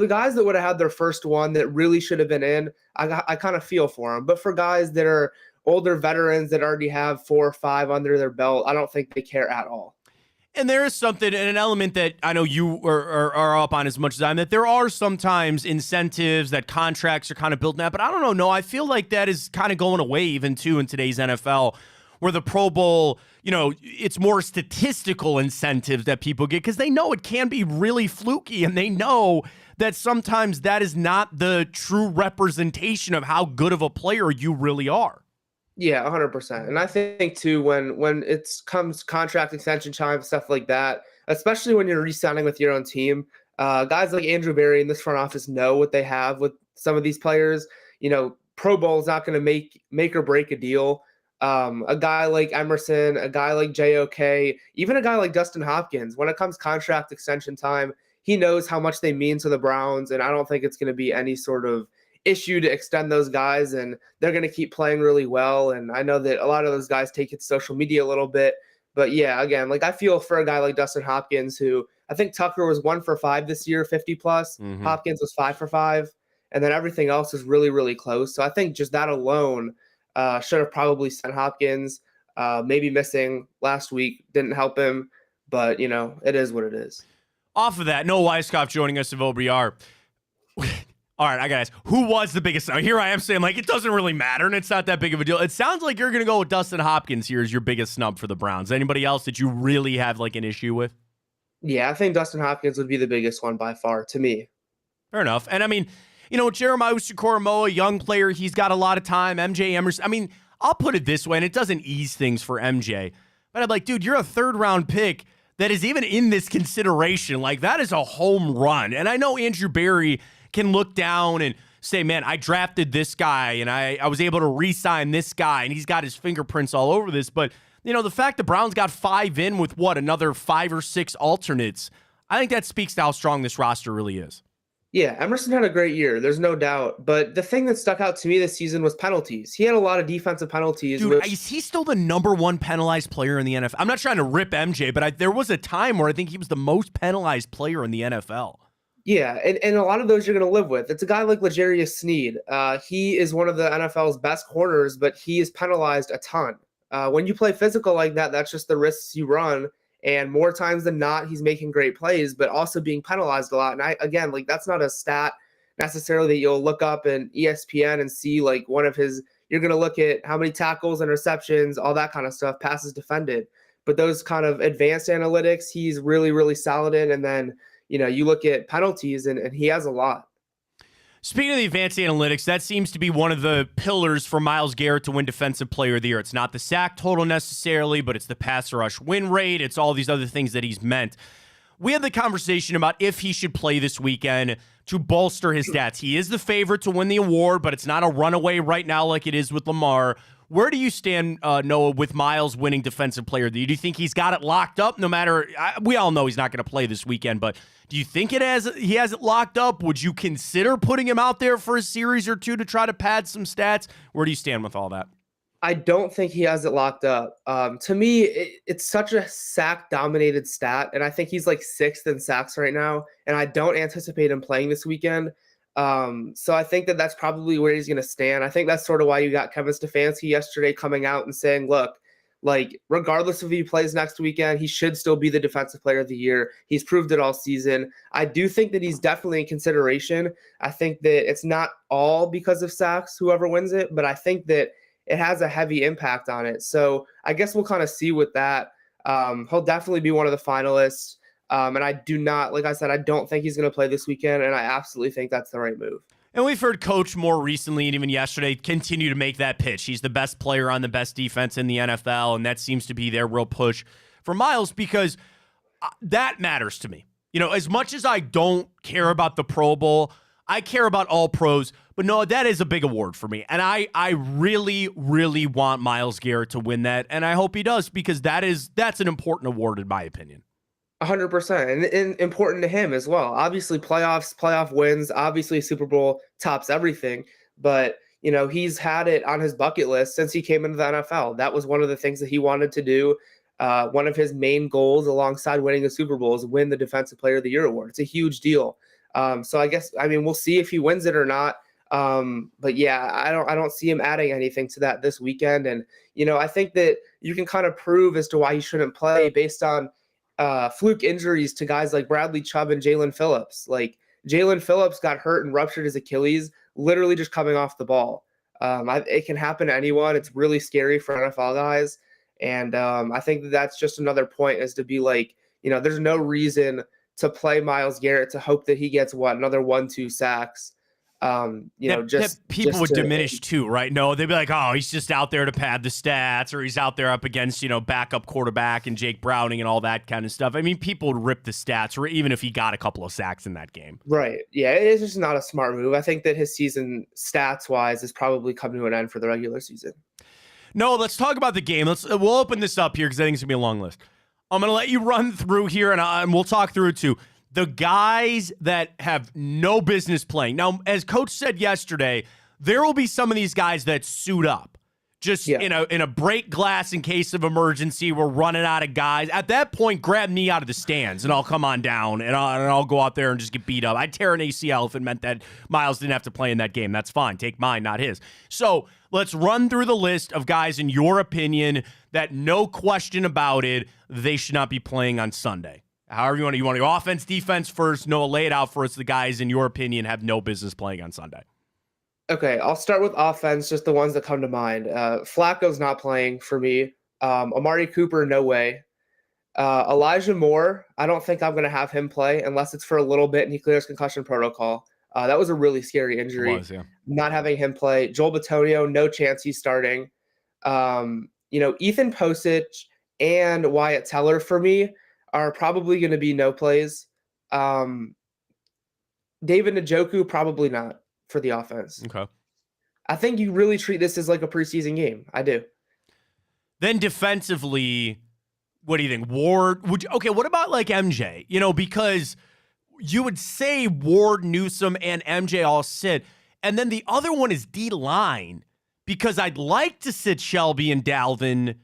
guys that would have had their first one that really should have been in, I kind of feel for them. But for guys that are older veterans that already have 4 or 5 under their belt, I don't think they care at all. And there is something, and an element that I know you are up on as much as I am, that there are sometimes incentives that contracts are kind of built in. But I don't know. No, I feel like that is kind of going away even too in today's NFL, where the Pro Bowl, it's more statistical incentives that people get because they know it can be really fluky, and they know that sometimes that is not the true representation of how good of a player you really are. Yeah, 100%. And I think too, when it comes contract extension time, stuff like that, especially when you're re-signing with your own team, guys like Andrew Berry in this front office know what they have with some of these players. Pro Bowl is not going to make or break a deal. A guy like Emerson, a guy like JOK, even a guy like Dustin Hopkins, when it comes contract extension time, he knows how much they mean to the Browns, and I don't think it's going to be any sort of issue to extend those guys, and they're going to keep playing really well. And I know that a lot of those guys take it to social media a little bit, but yeah, again, like I feel for a guy like Dustin Hopkins, who I think Tucker was 1 for 5 this year, 50 plus. Mm-hmm. Hopkins was 5 for 5, and then everything else is really, really close. So I think just that alone should have probably sent Hopkins. Maybe missing last week didn't help him, but it is what it is. Off of that, Noah Weiskopf joining us of OBR. All right, I got to ask, who was the biggest? Here I am saying, it doesn't really matter, and it's not that big of a deal. It sounds like you're going to go with Dustin Hopkins here as your biggest snub for the Browns. Anybody else that you really have, an issue with? Yeah, I think Dustin Hopkins would be the biggest one by far to me. Fair enough. And, Jeremiah Owusu-Koramoah, young player, he's got a lot of time. MJ Emerson. I'll put it this way, and it doesn't ease things for MJ. But I'm like, dude, you're a third-round pick that is even in this consideration. That is a home run. And I know Andrew Berry can look down and say, man, I drafted this guy and I was able to re-sign this guy and he's got his fingerprints all over this. But, the fact the Browns got 5 in with another 5 or 6 alternates, I think that speaks to how strong this roster really is. Yeah, Emerson had a great year. There's no doubt. But the thing that stuck out to me this season was penalties. He had a lot of defensive penalties. Dude, is he still the number 1 penalized player in the NFL? I'm not trying to rip MJ, but there was a time where I think he was the most penalized player in the NFL. Yeah, and a lot of those you're going to live with. It's a guy like L'Jarius Sneed. He is one of the NFL's best corners, but he is penalized a ton. When you play physical like that, that's just the risks you run. And more times than not, he's making great plays, but also being penalized a lot. And that's not a stat necessarily that you'll look up in ESPN and see one of his, you're going to look at how many tackles, interceptions, all that kind of stuff, passes defended. But those kind of advanced analytics, he's really, really solid in. And then, you look at penalties and he has a lot. Speaking of the advanced analytics, that seems to be one of the pillars for Myles Garrett to win Defensive Player of the Year. It's not the sack total necessarily, but it's the pass rush win rate. It's all these other things that he's meant. We had the conversation about if he should play this weekend to bolster his stats. He is the favorite to win the award, but it's not a runaway right now like it is with Lamar. Where do you stand, Noah, with Myles winning Defensive Player of the Year? Do you think he's got it locked up no matter – we all know he's not going to play this weekend, but do you think he has it locked up? Would you consider putting him out there for a series or two to try to pad some stats? Where do you stand with all that? I don't think he has it locked up. To me, it's such a sack-dominated stat, and I think he's 6th in sacks right now, and I don't anticipate him playing this weekend. So I think that's probably where he's going to stand. I think that's sort of why you got Kevin Stefanski yesterday coming out and saying, look, Like, regardless of if he plays next weekend, he should still be the defensive player of the year. He's proved it all season. I do think that he's definitely in consideration. I think that it's not all because of sacks, whoever wins it, but I think that it has a heavy impact on it. So I guess we'll kind of see with that. He'll definitely be one of the finalists. And I do not, like I said, I don't think he's going to play this weekend, and I absolutely think that's the right move. And we've heard Coach more recently and even yesterday continue to make that pitch. He's the best player on the best defense in the NFL, and that seems to be their real push for Miles because that matters to me. You know, as much as I don't care about the Pro Bowl, I care about all pros. But no, that is a big award for me. And I really, really want Myles Garrett to win that, and I hope he does because that's an important award in my opinion. 100%, and important to him as well. Obviously, playoff wins. Obviously, Super Bowl tops everything. But you know, he's had it on his bucket list since he came into the NFL. That was one of the things that he wanted to do. One of his main goals, alongside winning the Super Bowl, is win the Defensive Player of the Year award. It's a huge deal. So I mean, we'll see if he wins it or not. But yeah, I don't see him adding anything to that this weekend. And you know, I think that you can kind of prove as to why he shouldn't play based on fluke injuries to guys like Bradley Chubb and Jalen Phillips. Like, Jalen Phillips got hurt and ruptured his Achilles literally just coming off the ball. It can happen to anyone. It's really scary for NFL guys. And I think that that's just another point, is to be like, you know, there's no reason to play Myles Garrett to hope that he gets another 1-2 sacks. That people would diminish too, right? No, they'd be like, oh, he's just out there to pad the stats, or he's out there up against, backup quarterback and Jake Browning and all that kind of stuff. I mean, people would rip the stats, or even if he got a couple of sacks in that game. Right. Yeah, it is just not a smart move. I think that his season stats-wise has probably come to an end for the regular season. No, let's talk about the game. We'll open this up here because I think it's going to be a long list. I'm going to let you run through here, and we'll talk through it too. The guys that have no business playing. Now, as Coach said yesterday, there will be some of these guys that suit up. Just in a break glass in case of emergency, we're running out of guys. At that point, grab me out of the stands, and I'll come on down, and I'll go out there and just get beat up. I'd tear an ACL if it meant that Myles didn't have to play in that game. That's fine. Take mine, not his. So let's run through the list of guys, in your opinion, that no question about it, they should not be playing on Sunday. However you want to. You want your offense, defense first. Noah, lay it out for us. The guys, in your opinion, have no business playing on Sunday. Okay, I'll start with offense, just the ones that come to mind. Flacco's not playing for me. Amari Cooper, no way. Elijah Moore, I don't think I'm going to have him play unless it's for a little bit and he clears concussion protocol. That was a really scary injury. It was, yeah. Not having him play. Joel Bitonio, no chance he's starting. Ethan Posich and Wyatt Teller for me are probably going to be no plays. David Njoku, probably not for the offense. Okay. I think you really treat this as like a preseason game. I do. Then defensively, what do you think? Ward, what about like MJ? Because you would say Ward, Newsome, and MJ all sit. And then the other one is D-line, because I'd like to sit Shelby and Dalvin,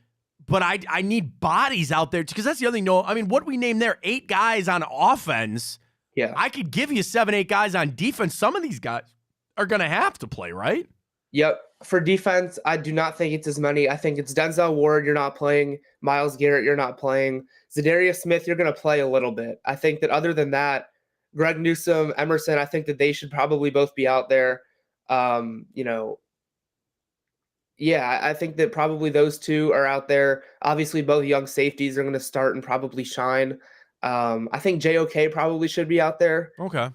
but I need bodies out there, because that's the other thing. No, I mean, what we named there, 8 guys on offense. Yeah. I could give you 7, 8 guys on defense. Some of these guys are going to have to play, right? Yep. For defense, I do not think it's as many. I think it's Denzel Ward, you're not playing. Myles Garrett, you're not playing. Zadarius Smith, you're going to play a little bit. I think that other than that, Greg Newsome, Emerson, I think that they should probably both be out there. I think that probably those two are out there. Obviously, both young safeties are going to start and probably shine. I think JOK probably should be out there. Okay.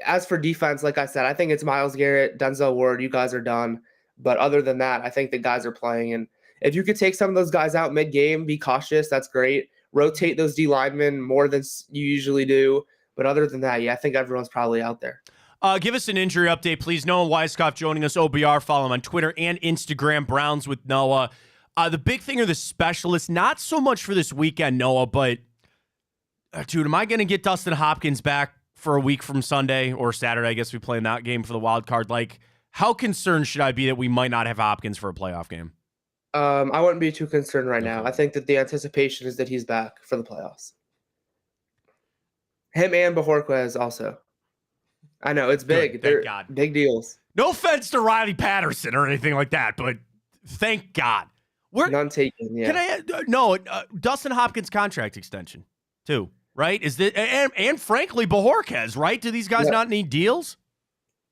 As for defense, like I said, I think it's Myles Garrett, Denzel Ward. You guys are done. But other than that, I think the guys are playing. And if you could take some of those guys out mid-game, be cautious. That's great. Rotate those D linemen more than you usually do. But other than that, I think everyone's probably out there. Give us an injury update, please. Noah Weiskopf joining us, OBR. Follow him on Twitter and Instagram, Browns with Noah. The big thing are the specialists, not so much for this weekend, Noah, but, dude, am I going to get Dustin Hopkins back for a week from Sunday or Saturday? I guess we play in that game for the wild card. Like, how concerned should I be that we might not have Hopkins for a playoff game? I wouldn't be too concerned right now. I think that the anticipation is that he's back for the playoffs. Him and Bajorquez also. I know, it's big. Good, They're God. big deals. No offense to Riley Patterson or anything like that, but thank God. None taken. Yeah. Can I? No, Dustin Hopkins contract extension too, right? Is that and frankly, Bajorquez, right? Do these guys not need deals?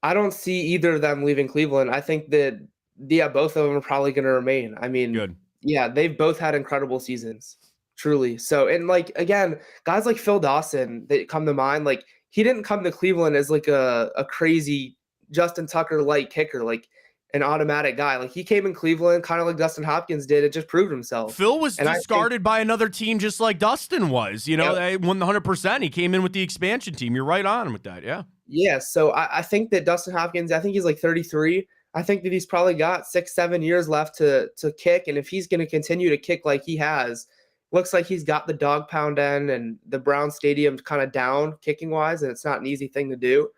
I don't see either of them leaving Cleveland. I think that both of them are probably going to remain. I mean, Good. Yeah, they've both had incredible seasons, truly. So, and like again, guys like Phil Dawson that come to mind, like he didn't come to Cleveland as like a crazy Justin Tucker light kicker, like an automatic guy. Like he came in Cleveland kind of like Dustin Hopkins did. It just proved himself. Phil was discarded by another team just like Dustin was. You know, they won 100%. He came in with the expansion team. You're right on with that. Yeah. Yeah. So I think that Dustin Hopkins, I think he's like 33. I think that he's probably got 6-7 years left to kick. And if he's going to continue to kick like he has, looks like he's got the dog pound end and the Brown Stadium kind of down kicking wise. And it's not an easy thing to do.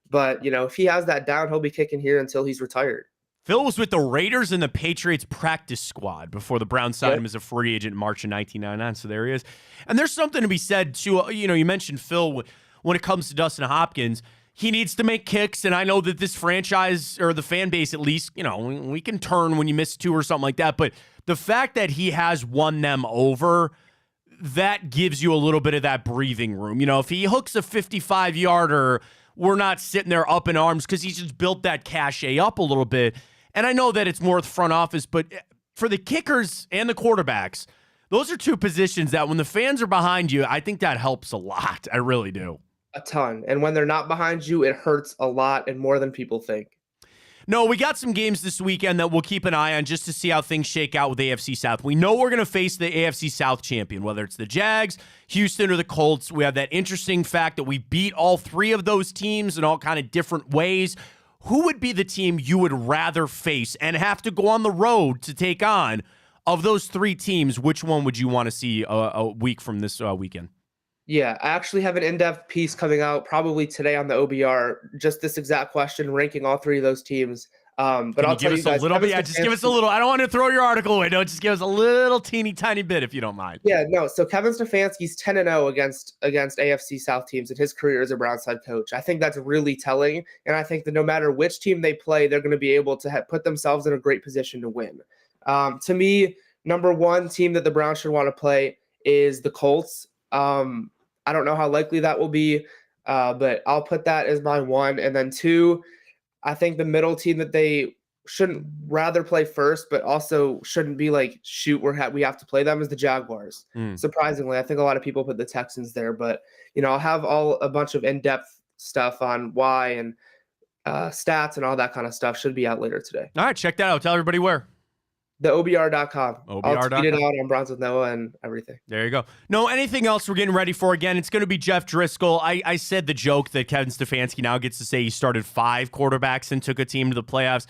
But, you know, if he has that down, he'll be kicking here until he's retired. Phil was with the Raiders and the Patriots practice squad before the Browns signed him as a free agent in March of 1999. So there he is. And there's something to be said, too. You know, you mentioned Phil when it comes to Dustin Hopkins. He needs to make kicks, and I know that this franchise, or the fan base at least, you know, we can turn when you miss two or something like that. But the fact that he has won them over, that gives you a little bit of that breathing room. You know, if he hooks a 55-yarder, we're not sitting there up in arms because he's just built that cachet up a little bit. And I know that it's more the front office, but for the kickers and the quarterbacks, those are two positions that when the fans are behind you, I think that helps a lot. I really do. A ton. And when they're not behind you, it hurts a lot and more than people think. No, we got some games this weekend that we'll keep an eye on just to see how things shake out with AFC South. We know we're going to face the AFC South champion, whether it's the Jags, Houston, or the Colts. We have that interesting fact that we beat all three of those teams in all kind of different ways. Who would be the team you would rather face and have to go on the road to take on? Of those three teams, which one would you want to see a week from this weekend? Yeah, I actually have an in-depth piece coming out probably today on the OBR, just this exact question, ranking all three of those teams. But I'll tell you guys, just give us a little. I don't want to throw your article away. No, just give us a little teeny tiny bit if you don't mind. Yeah, no. So Kevin Stefanski's 10-0 against AFC South teams in his career as a Browns head coach. I think that's really telling, and I think that no matter which team they play, they're going to be able to put themselves in a great position to win. To me, number one team that the Browns should want to play is the Colts. I don't know how likely that will be, but I'll put that as my one. And then two, I think the middle team that they shouldn't rather play first, but also shouldn't be like, shoot, we have to play them, is the Jaguars. Surprisingly, I think a lot of people put the Texans there, but you know, I'll have a bunch of in-depth stuff on why and stats and all that kind of stuff should be out later today. All right, check that out. Tell everybody where. The OBR.com. OBR.com. I'll tweet it out on Browns with Noah and everything. There you go. No, anything else we're getting ready for? Again, it's going to be Jeff Driscoll. I said the joke that Kevin Stefanski now gets to say he started 5 quarterbacks and took a team to the playoffs.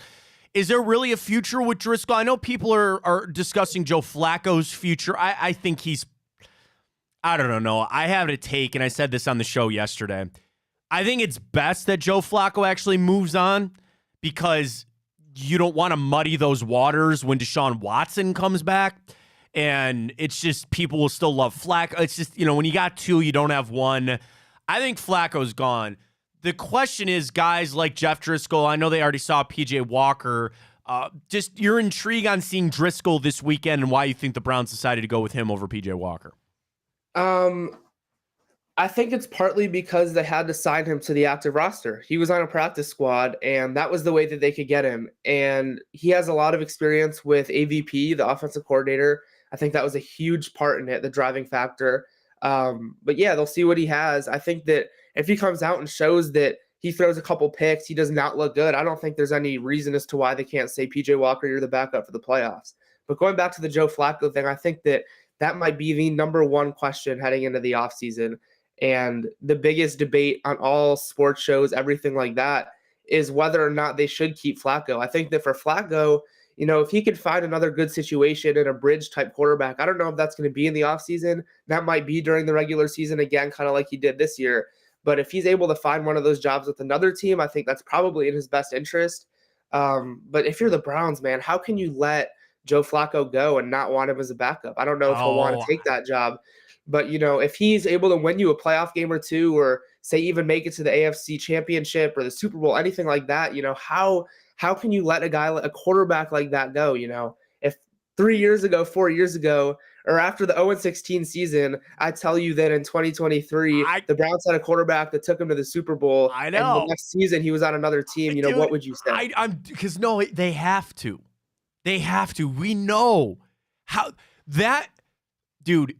Is there really a future with Driscoll? I know people are discussing Joe Flacco's future. I think I don't know. I have a take, and I said this on the show yesterday. I think it's best that Joe Flacco actually moves on because you don't want to muddy those waters when Deshaun Watson comes back. And it's just, people will still love Flacco. It's just, you know, when you got 2, you don't have 1. I think Flacco's gone. The question is, guys like Jeff Driscoll, I know they already saw PJ Walker. Just your intrigue on seeing Driscoll this weekend and why you think the Browns decided to go with him over PJ Walker. I think it's partly because they had to sign him to the active roster. He was on a practice squad, and that was the way that they could get him. And he has a lot of experience with AVP, the offensive coordinator. I think that was a huge part in it, the driving factor. But yeah, they'll see what he has. I think that if he comes out and shows that he throws a couple picks, he does not look good, I don't think there's any reason as to why they can't say, PJ Walker, you're the backup for the playoffs. But going back to the Joe Flacco thing, I think that might be the number one question heading into the offseason. And the biggest debate on all sports shows, everything like that, is whether or not they should keep Flacco. I think that for Flacco, you know, if he could find another good situation in a bridge type quarterback, I don't know if that's going to be in the offseason. That might be during the regular season again, kind of like he did this year. But if he's able to find one of those jobs with another team, I think that's probably in his best interest. But if you're the Browns, man, how can you let Joe Flacco go and not want him as a backup? I don't know if he'll want to take that job. But, you know, if he's able to win you a playoff game or two, or say even make it to the AFC Championship or the Super Bowl, anything like that, you know, how can you let a quarterback like that go? You know, if 3 years ago, 4 years ago, or after the 0-16 season, I tell you that in 2023, the Browns had a quarterback that took him to the Super Bowl. I And the know. next season, he was on another team. Dude, What would you say? I'm because no, they have to. They have to. We know how that dude.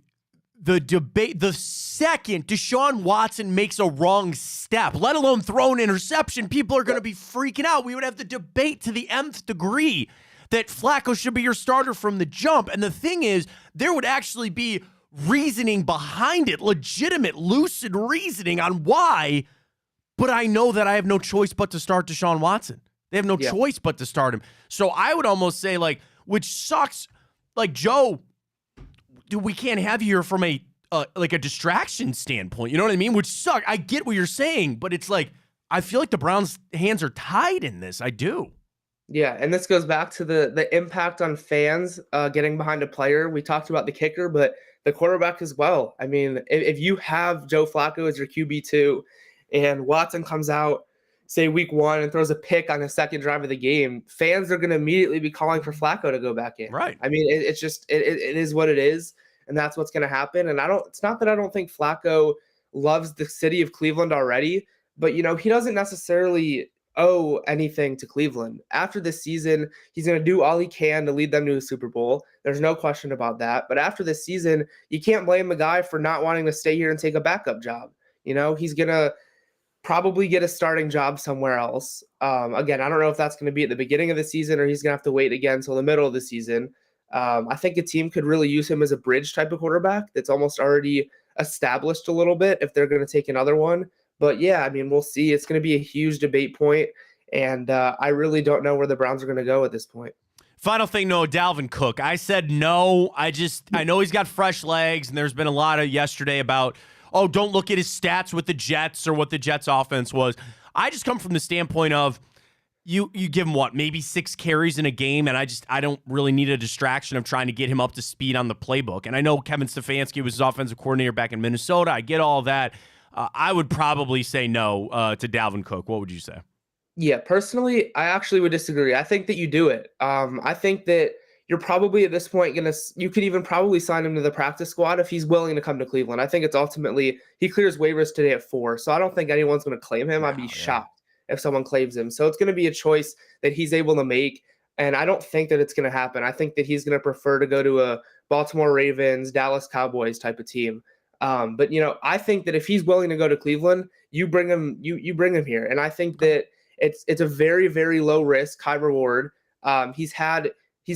The debate, the second Deshaun Watson makes a wrong step, let alone throw an interception, people are going to be freaking out. We would have the debate to the nth degree that Flacco should be your starter from the jump. And the thing is, there would actually be reasoning behind it, legitimate, lucid reasoning on why. But I know that I have no choice but to start Deshaun Watson. They have no choice but to start him. So I would almost say, like, which sucks, like, Joe, dude, we can't have you here from a like a distraction standpoint. You know what I mean? Which sucks. I get what you're saying, but it's like, I feel like the Browns' hands are tied in this. I do. Yeah, and this goes back to the impact on fans getting behind a player. We talked about the kicker, but the quarterback as well. I mean, if you have Joe Flacco as your QB2 and Watson comes out, say week 1, and throws a pick on the second drive of the game, fans are going to immediately be calling for Flacco to go back in. Right. I mean, it's just it is what it is, and that's what's going to happen. And it's not that I don't think Flacco loves the city of Cleveland already, but he doesn't necessarily owe anything to Cleveland. After this season, he's going to do all he can to lead them to a Super Bowl. There's no question about that. But after this season, you can't blame the guy for not wanting to stay here and take a backup job. He's going to probably get a starting job somewhere else. Again, I don't know if that's going to be at the beginning of the season or he's going to have to wait again until the middle of the season. I think a team could really use him as a bridge type of quarterback that's almost already established a little bit if they're going to take another one. But yeah, I mean, we'll see. It's going to be a huge debate point, and I really don't know where the Browns are going to go at this point. Final thing, no, Dalvin Cook. I said no. I know he's got fresh legs, and there's been a lot of yesterday about, oh, don't look at his stats with the Jets or what the Jets offense was. I just come from the standpoint of you give him what, maybe 6 carries in a game, and I don't really need a distraction of trying to get him up to speed on the playbook. And I know Kevin Stefanski was his offensive coordinator back in Minnesota. I get all that. I would probably say no to Dalvin Cook. What would you say? Yeah, personally, I actually would disagree. I think that you do it. I think that you're probably at this point you could even probably sign him to the practice squad if he's willing to come to Cleveland. I think it's ultimately, he clears waivers today at 4, so I don't think anyone's going to claim him. I'd be shocked if someone claims him. So it's going to be a choice that he's able to make, and I don't think that it's going to happen. I think that he's going to prefer to go to a Baltimore Ravens, Dallas Cowboys type of team. But I think that if he's willing to go to Cleveland, you bring him here. And I think that it's a very, very low risk, high reward. He's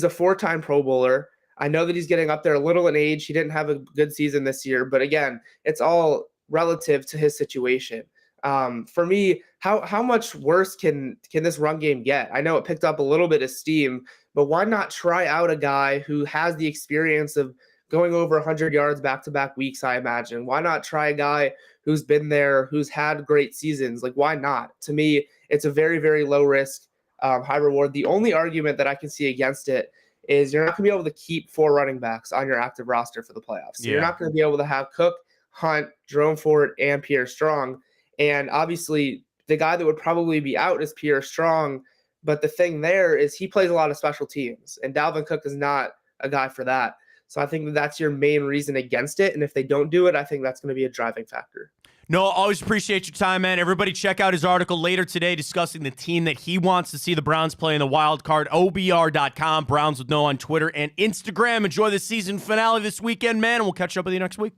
a 4-time Pro Bowler. I know that he's getting up there a little in age. He didn't have a good season this year, but again, it's all relative to his situation. For me, how much worse can this run game get? I know it picked up a little bit of steam, but why not try out a guy who has the experience of going over 100 yards back-to-back weeks, I imagine? Why not try a guy who's been there, who's had great seasons? Like, why not? To me, it's a very, very low risk, high reward. The only argument that I can see against it is you're not going to be able to keep 4 running backs on your active roster for the playoffs. So you're not going to be able to have Cook, Hunt, Jerome Ford, and Pierre Strong. And obviously, the guy that would probably be out is Pierre Strong. But the thing there is he plays a lot of special teams, and Dalvin Cook is not a guy for that. So I think that's your main reason against it. And if they don't do it, I think that's going to be a driving factor. No, always appreciate your time, man. Everybody check out his article later today discussing the team that he wants to see the Browns play in the wild card, OBR.com, Browns with No on Twitter and Instagram. Enjoy the season finale this weekend, man, and we'll catch up with you next week.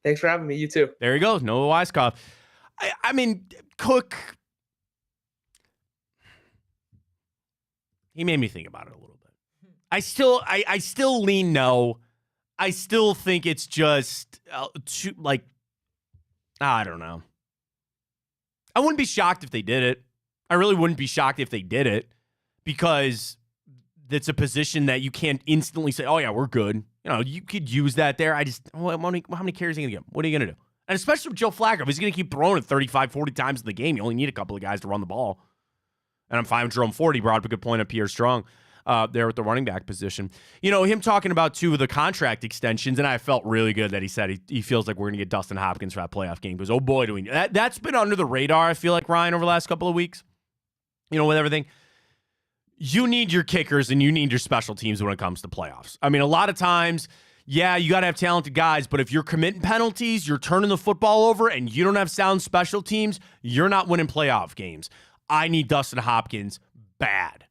Thanks for having me. You too. There you go. Noah Weiskopf. I mean, Cook, he made me think about it a little bit. I still lean no. I still think it's just too, like, I don't know. I wouldn't be shocked if they did it. I really wouldn't be shocked if they did it because it's a position that you can't instantly say, oh, yeah, we're good. You could use that there. How many carries are you going to get? What are you going to do? And especially with Joe Flacco, if he's going to keep throwing it 35, 40 times in the game, you only need a couple of guys to run the ball. And I'm fine with Jerome Ford. He brought up a good point of Pierre Strong. There at the running back position. Him talking about, too, the contract extensions, and I felt really good that he said he feels like we're going to get Dustin Hopkins for that playoff game because, oh, boy, do we. That's been under the radar, I feel like, Ryan, over the last couple of weeks, with everything. you need your kickers and you need your special teams when it comes to playoffs. I mean, a lot of times, yeah, you got to have talented guys, but if you're committing penalties, you're turning the football over, and you don't have sound special teams, you're not winning playoff games. I need Dustin Hopkins bad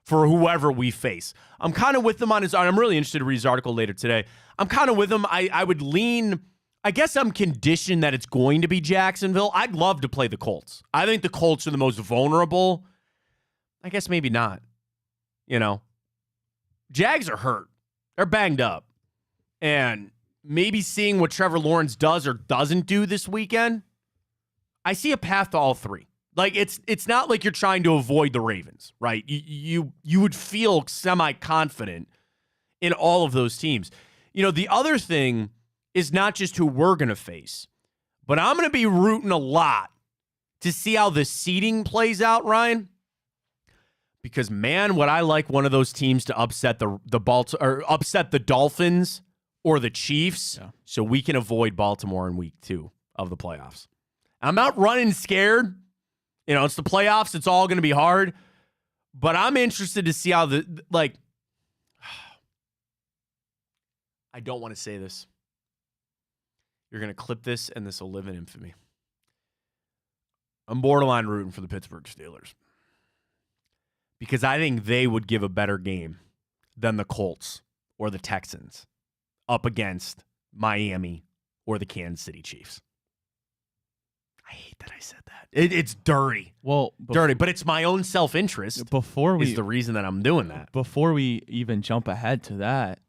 for whoever we face. I'm kind of with him on his. I'm really interested to read his article later today. I'm kind of with him. I would lean. I guess I'm conditioned that it's going to be Jacksonville. I'd love to play the Colts. I think the Colts are the most vulnerable. I guess maybe not. Jags are hurt. They're banged up. And maybe seeing what Trevor Lawrence does or doesn't do this weekend, I see a path to all three. Like, it's not like you're trying to avoid the Ravens, right? You would feel semi-confident in all of those teams. The other thing is not just who we're going to face, but I'm going to be rooting a lot to see how the seeding plays out, Ryan. Because, man, would I like one of those teams to upset upset the Dolphins or the Chiefs so we can avoid Baltimore in week 2 of the playoffs. I'm not running scared. It's the playoffs. It's all going to be hard. But I'm interested to see how I don't want to say this. You're going to clip this, and this will live in infamy. I'm borderline rooting for the Pittsburgh Steelers. Because I think they would give a better game than the Colts or the Texans up against Miami or the Kansas City Chiefs. I hate that I said that. It's dirty. Well, dirty, but it's my own self-interest is the reason that I'm doing that. Before we even jump ahead to that,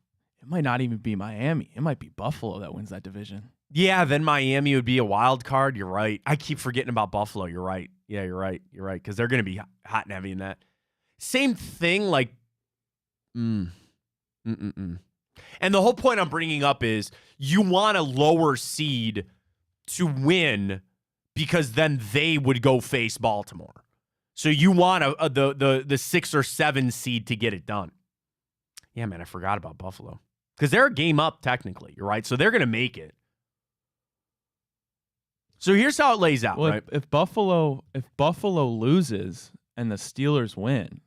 it might not even be Miami. It might be Buffalo that wins that division. Yeah, then Miami would be a wild card. You're right. I keep forgetting about Buffalo. You're right. Yeah, you're right. You're right, because they're going to be hot and heavy in that. Same thing, like, And the whole point I'm bringing up is you want a lower seed to win because then they would go face Baltimore. So you want the 6 or 7 seed to get it done. Yeah, man, I forgot about Buffalo because they're a game up technically. You're right, so they're going to make it. So here's how it lays out. Right? If Buffalo loses and the Steelers win,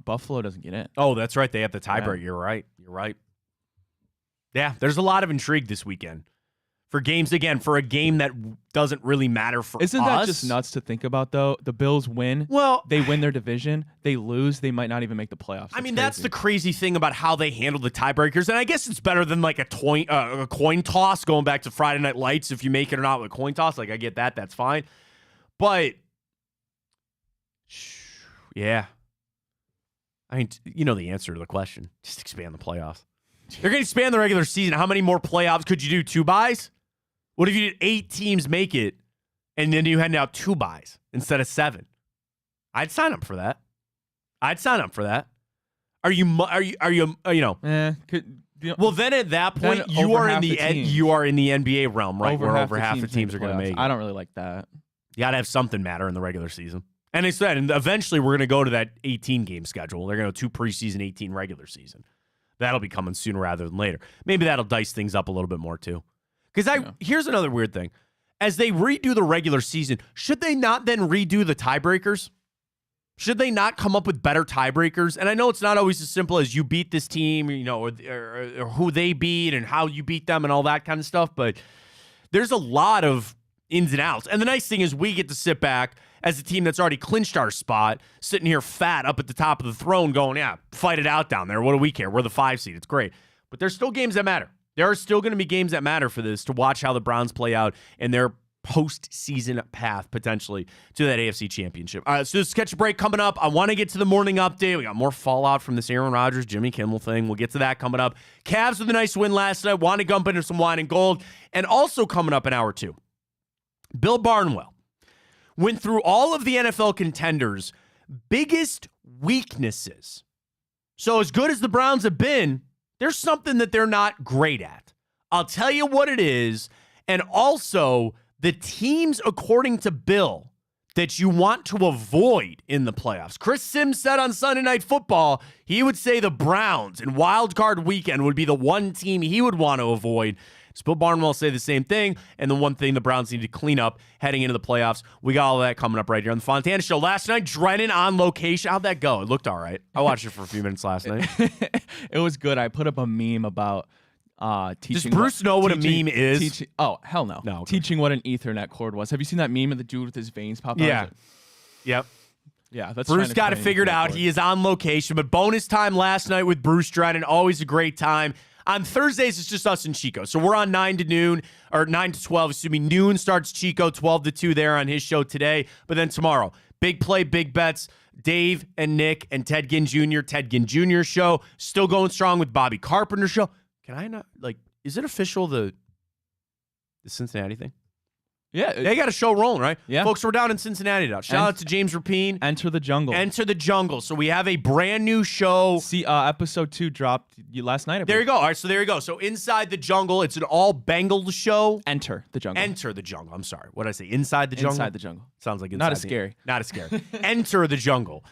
Buffalo doesn't get in. Oh, that's right. They have the tiebreaker. Yeah. You're right. You're right. Yeah, there's a lot of intrigue this weekend for games. Again, for a game that doesn't really matter for us. Isn't that just nuts to think about, though? The Bills win. Well, they win their division. They lose. They might not even make the playoffs. That's the crazy thing about how they handle the tiebreakers. And I guess it's better than like a coin toss going back to Friday Night Lights. If you make it or not with a coin toss, like I get that. That's fine. But, yeah. I mean, you know the answer to the question. Just expand the playoffs. They're going to expand the regular season. How many more playoffs could you do? 2 byes? What if you did 8 teams make it, and then you hand out 2 byes instead of 7? I'd sign up for that. Are you know? Well, then at that point, you are in the NBA realm, right? Where over half the teams are going to make it. I don't really like that. You got to have something matter in the regular season. And they said, and eventually we're going to go to that 18-game schedule. They're going to go 2 preseason, 18 regular season. That'll be coming sooner rather than later. Maybe that'll dice things up a little bit more too. Because here's another weird thing. As they redo the regular season, should they not then redo the tiebreakers? Should they not come up with better tiebreakers? And I know it's not always as simple as you beat this team, or who they beat and how you beat them and all that kind of stuff. But there's a lot of ins and outs. And the nice thing is we get to sit back as a team that's already clinched our spot, sitting here fat up at the top of the throne going, yeah, fight it out down there. What do we care? We're the 5 seed. It's great. But there's still games that matter. There are still going to be games that matter for this to watch how the Browns play out in their postseason path, potentially, to that AFC Championship. All right, so this catch a break coming up. I want to get to the morning update. We got more fallout from this Aaron Rodgers, Jimmy Kimmel thing. We'll get to that coming up. Cavs with a nice win last night. Want to jump into some wine and gold. And also coming up in hour 2, Bill Barnwell went through all of the NFL contenders' biggest weaknesses. So as good as the Browns have been, there's something that they're not great at. I'll tell you what it is, and also the teams, according to Bill, that you want to avoid in the playoffs. Chris Sims said on Sunday Night Football, he would say the Browns in Wild Card Weekend would be the one team he would want to avoid. Spill Barnwell say the same thing. And the one thing the Browns need to clean up heading into the playoffs. We got all that coming up right here on the Fontana Show. Last night, Drennan on location. How'd that go? It looked all right. I watched it for a few minutes last night. It was good. I put up a meme about teaching. Does Bruce know what a meme is? Oh, hell no. No. Okay. Teaching what an Ethernet cord was. Have you seen that meme of the dude with his veins popping Yeah. out? Yep. Yeah, that's Bruce got it figured out. He is on location, but bonus time last night with Bruce Drennan. Always a great time. On Thursdays, it's just us and Chico. So we're on 9 to noon, or 9 to 12, excuse me. Noon starts Chico, 12 to 2 there on his show today. But then tomorrow, big play, big bets. Dave and Nick and Ted Ginn Jr. show. Still going strong with Bobby Carpenter show. Can I not, is it official, the Cincinnati thing? Yeah. They got a show rolling, right? Yeah. Folks, we're down in Cincinnati now. Shout out to James Rapine. Enter the Jungle. Enter the Jungle. So we have a brand new show. See, episode 2 dropped last night. There you go. All right, so there you go. So Inside the Jungle, it's an all Bengals show. Enter the Jungle. Enter the Jungle. I'm sorry. What did I say? Inside the Jungle? Inside the Jungle. Sounds like inside Not as scary. Not as scary. Enter the Jungle.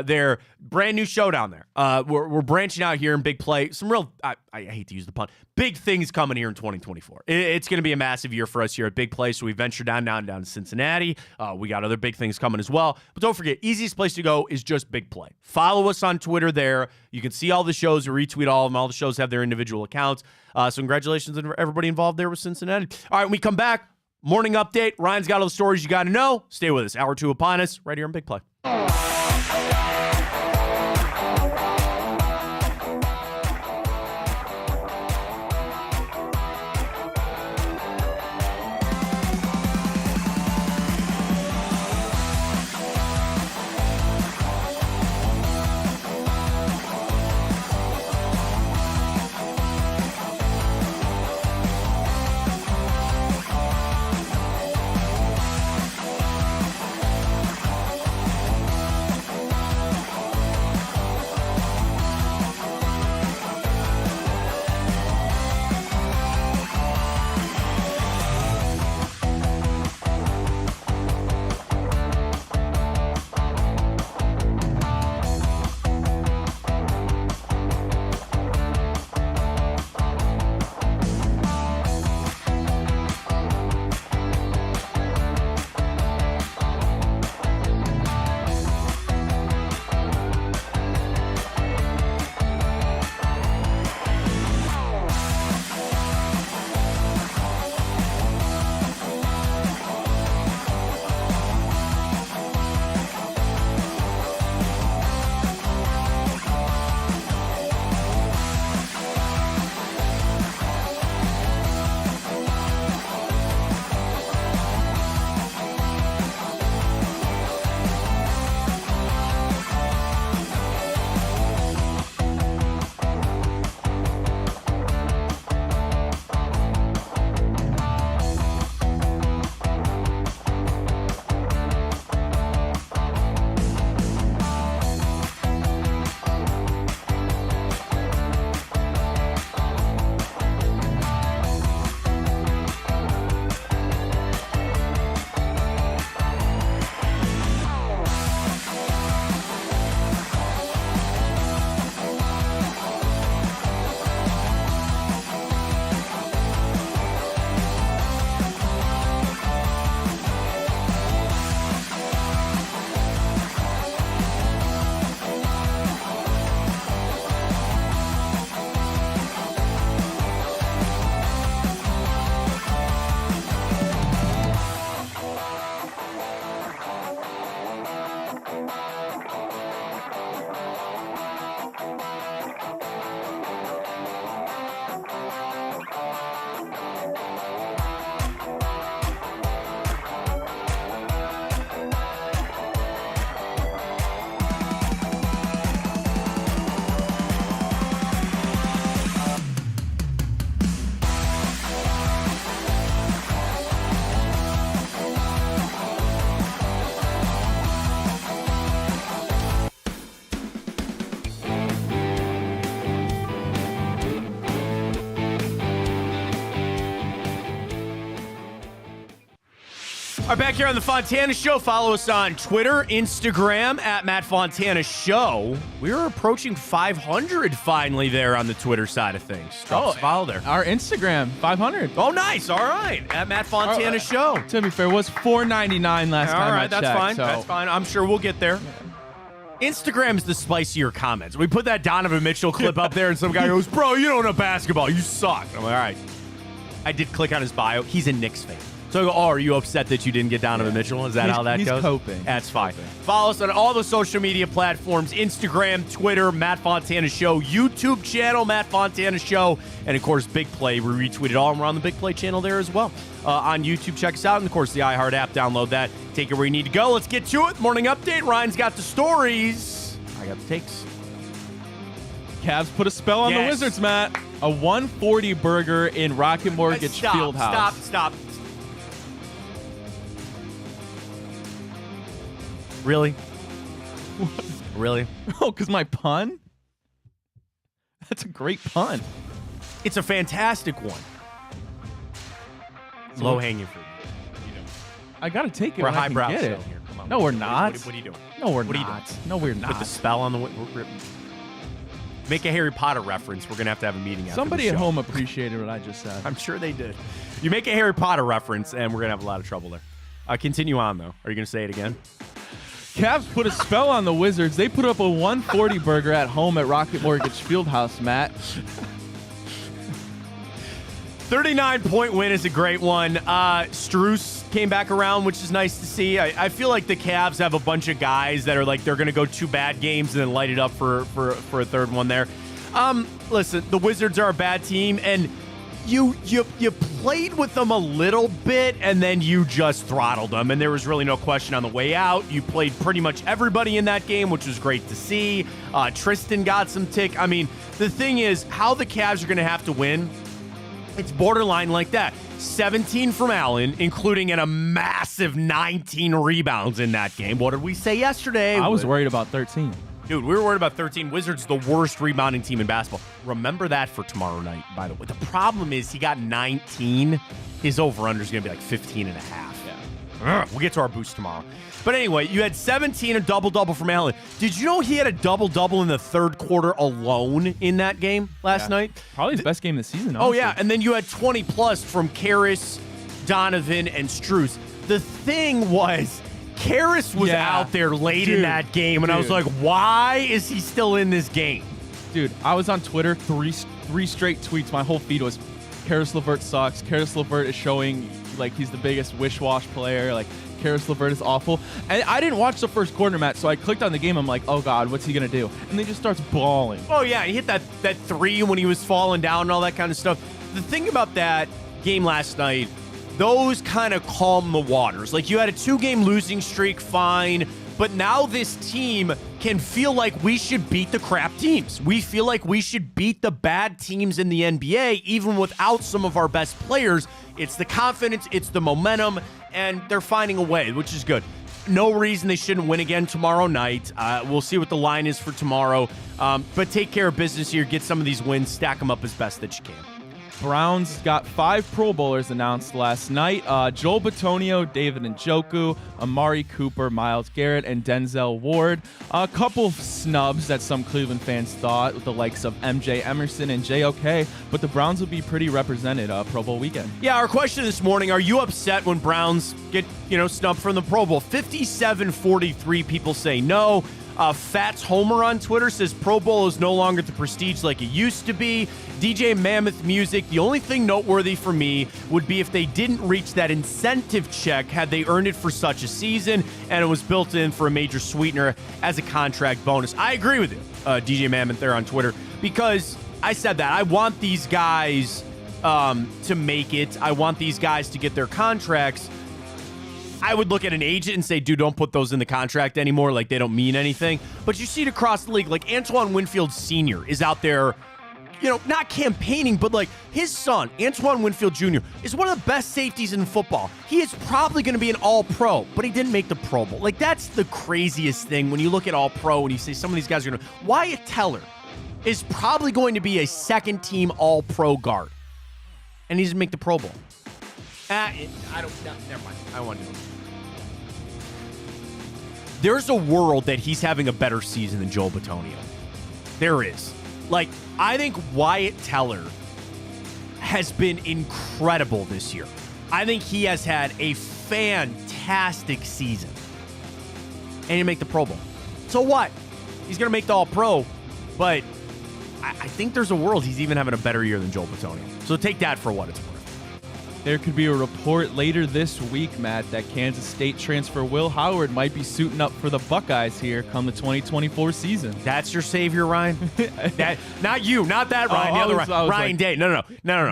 Their brand new show down there. We're branching out here in big play. Some real, I hate to use the pun, big things coming here in 2024. It's going to be a massive year for us here at Big Play. So we venture down to Cincinnati. We got other big things coming as well. But don't forget, easiest place to go is just Big Play. Follow us on Twitter there. You can see all the shows. We retweet all of them. All the shows have their individual accounts. So congratulations to everybody involved there with Cincinnati. All right, when we come back, morning update. Ryan's got all the stories you got to know. Stay with us. Hour 2 upon us right here on Big Play. All right, back here on the Fontana Show. Follow us on Twitter, Instagram at Matt Fontana Show. We're approaching 500 finally there on the Twitter side of things. Drop us a follow there. Our Instagram, 500. Oh, nice. All right. At Matt Fontana Show. To be fair, it was $4.99 last time All I right, that's checked, fine. so- That's fine. I'm sure we'll get there. Instagram's the spicier comments. We put that Donovan Mitchell clip up there, and some guy goes, "Bro, you don't know basketball. You suck." I'm like, all right. I did click on his bio. He's a Knicks fan. So I go, "Oh, are you upset that you didn't get Donovan Mitchell? Is that how that he's goes?" coping. That's He's fine. coping. Follow us on all the social media platforms: Instagram, Twitter, Matt Fontana Show, YouTube channel, Matt Fontana Show, and of course, Big Play. We retweet it all, and we're on the Big Play channel there as well. On YouTube, check us out, and of course, the iHeart app. Download that. Take it where you need to go. Let's get to it. Morning update. Ryan's got the stories. I got the takes. Cavs put a spell on the Yes. Wizards, Matt. A 140 burger in Rocket Mortgage Fieldhouse. Stop. Really? Really? Oh, because my pun? That's a great pun. It's a fantastic one. Low hanging fruit. I got to take it We're when I can highbrow get still it. here. Come on. No, we're not. What are you doing? No, we're What are you not. No, we're Put the not. spell on the... Make a Harry Potter reference. We're going to have a meeting after Somebody the at show. home appreciated what I just said. I'm sure they did. You make a Harry Potter reference, and we're going to have a lot of trouble there. Continue on, though. Are you going to say it again? Cavs put a spell on the Wizards. They put up a 140 burger at home at Rocket Mortgage Fieldhouse, Matt. 39-point win is a great one. Strus came back around, which is nice to see. I feel like the Cavs have a bunch of guys that are like they're going to go 2 bad games and then light it up for a third one there. Listen, the Wizards are a bad team, and you played with them a little bit, and then you just throttled them, and there was really no question on the way out. You played pretty much everybody in that game, which was great to see. Tristan got some tick. I mean, the thing is, how the Cavs are going to have to win, it's borderline like that. 17 from Allen, including a massive 19 rebounds in that game. What did we say yesterday? I was worried about 13. Dude, we were worried about 13. Wizards, the worst rebounding team in basketball. Remember that for tomorrow night, by the way. The problem is he got 19. His over-under is going to be like 15 and a half. Yeah. We'll get to our boost tomorrow. But anyway, you had 17, a double-double from Allen. Did you know he had a double-double in the third quarter alone in that game last night? Probably his best game of the season, Oh, honestly. yeah. And then you had 20-plus from Karras, Donovan, and Strus. The thing was, Karras was out there late in that game, and I was like, why is he still in this game? Dude, I was on Twitter, three straight tweets. My whole feed was, Karis LeVert sucks. Karis LeVert is showing like he's the biggest wish-wash player. Like, Karis LeVert is awful. And I didn't watch the first quarter, Matt, so I clicked on the game. I'm like, oh, God, what's he going to do? And then he just starts bawling. Oh, yeah. He hit that 3 when he was falling down and all that kind of stuff. The thing about that game last night, those kind of calm the waters. Like, you had a 2-game losing streak, fine. But now this team can feel like we should beat the crap teams. We feel like we should beat the bad teams in the NBA, even without some of our best players. It's the confidence, it's the momentum, and they're finding a way, which is good. No reason they shouldn't win again tomorrow night. We'll see what the line is for tomorrow. But take care of business here. Get some of these wins. Stack them up as best that you can. Browns got 5 Pro Bowlers announced last night. Joel Bitonio, David Njoku, Amari Cooper, Myles Garrett, and Denzel Ward. A couple of snubs that some Cleveland fans thought, with the likes of MJ Emerson and JOK, but the Browns will be pretty represented Pro Bowl weekend. Yeah, our question this morning, are you upset when Browns get, snubbed from the Pro Bowl? 57-43 people say no. Fats Homer on Twitter says Pro Bowl is no longer the prestige like it used to be. DJ Mammoth Music, the only thing noteworthy for me would be if they didn't reach that incentive check had they earned it for such a season and it was built in for a major sweetener as a contract bonus. I agree with you, DJ Mammoth there on Twitter, because I said that. I want these guys to make it. I want these guys to get their contracts. I would look at an agent and say, dude, don't put those in the contract anymore. Like, they don't mean anything. But you see it across the league. Like, Antoine Winfield Sr. is out there, not campaigning, but like his son, Antoine Winfield Jr., is one of the best safeties in football. He is probably going to be an all-pro, but he didn't make the Pro Bowl. Like, that's the craziest thing when you look at all-pro and you say some of these guys are going to... Wyatt Teller is probably going to be a second-team all-pro guard, and he doesn't make the Pro Bowl. I don't. No, never mind. I want to do it. There's a world that he's having a better season than Joel Bitonio. There is. Like, I think Wyatt Teller has been incredible this year. I think he has had a fantastic season. And he make the Pro Bowl. So what? He's going to make the All-Pro, but I think there's a world he's even having a better year than Joel Bitonio. So take that for what it's worth. There could be a report later this week, Matt, that Kansas State transfer Will Howard might be suiting up for the Buckeyes here come the 2024 season. That's your savior, Ryan? Not you, not that Ryan, the other Ryan. Ryan Day. No,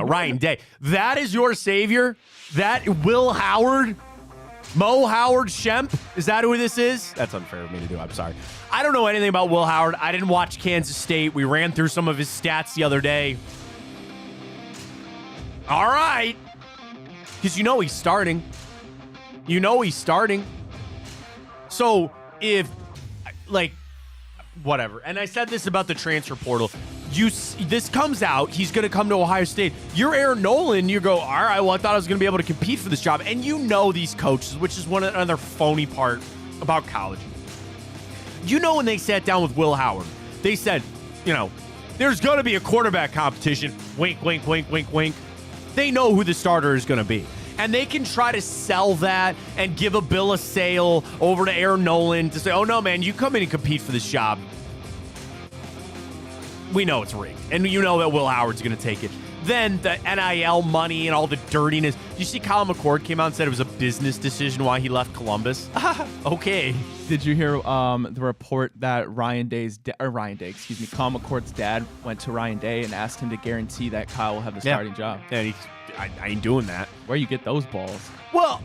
Ryan Day. That is your savior? That Will Howard? Mo Howard Shemp? Is that who this is? That's unfair of me to do. I'm sorry. I don't know anything about Will Howard. I didn't watch Kansas State. We ran through some of his stats the other day. All right. Because you know he's starting. So if, like, whatever. And I said this about the transfer portal. This comes out. He's going to come to Ohio State. You're Aaron Nolan. You go, all right, well, I thought I was going to be able to compete for this job. And you know these coaches, which is another phony part about college. You know when they sat down with Will Howard, they said, there's going to be a quarterback competition. Wink, wink, wink, wink, wink. They know who the starter is going to be. And they can try to sell that and give a bill of sale over to Aaron Nolan to say, oh, no, man, you come in and compete for this job. We know it's rigged. And you know that Will Howard's going to take it. Then the NIL money and all the dirtiness. You see Colin McCord came out and said it was a business decision why he left Columbus? Okay. Did you hear the report that Colin McCord's dad went to Ryan Day and asked him to guarantee that Kyle will have the starting job? Yeah, I ain't doing that. Where you get those balls? Well,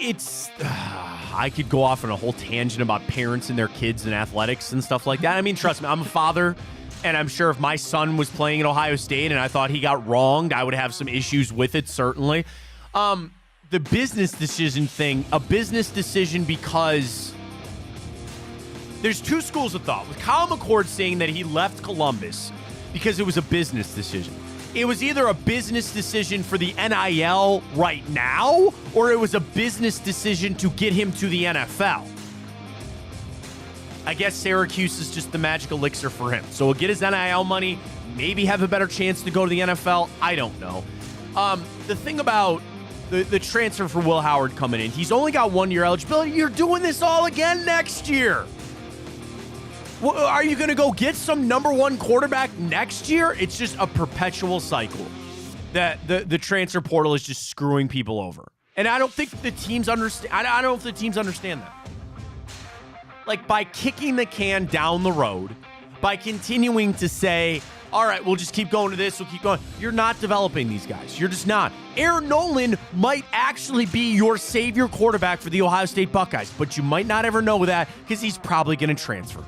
it's I could go off on a whole tangent about parents and their kids and athletics and stuff like that. I mean, trust me, I'm a father, and I'm sure if my son was playing at Ohio State and I thought he got wronged, I would have some issues with it, certainly. The business decision thing, a business decision because there's two schools of thought. With Kyle McCord saying that he left Columbus because it was a business decision. It was either a business decision for the NIL right now, or it was a business decision to get him to the NFL. I guess Syracuse is just the magic elixir for him. So he'll get his NIL money, maybe have a better chance to go to the NFL. I don't know. The thing about the transfer for Will Howard coming in, he's only got 1 year eligibility. You're doing this all again next year. Are you going to go get some number one quarterback next year? It's just a perpetual cycle that the transfer portal is just screwing people over. And I don't think the teams understand. I don't know if the teams understand that. Like, by kicking the can down the road, by continuing to say, all right, we'll just keep going to this, we'll keep going. You're not developing these guys. You're just not. Aaron Nolan might actually be your savior quarterback for the Ohio State Buckeyes, but you might not ever know that because he's probably going to transfer.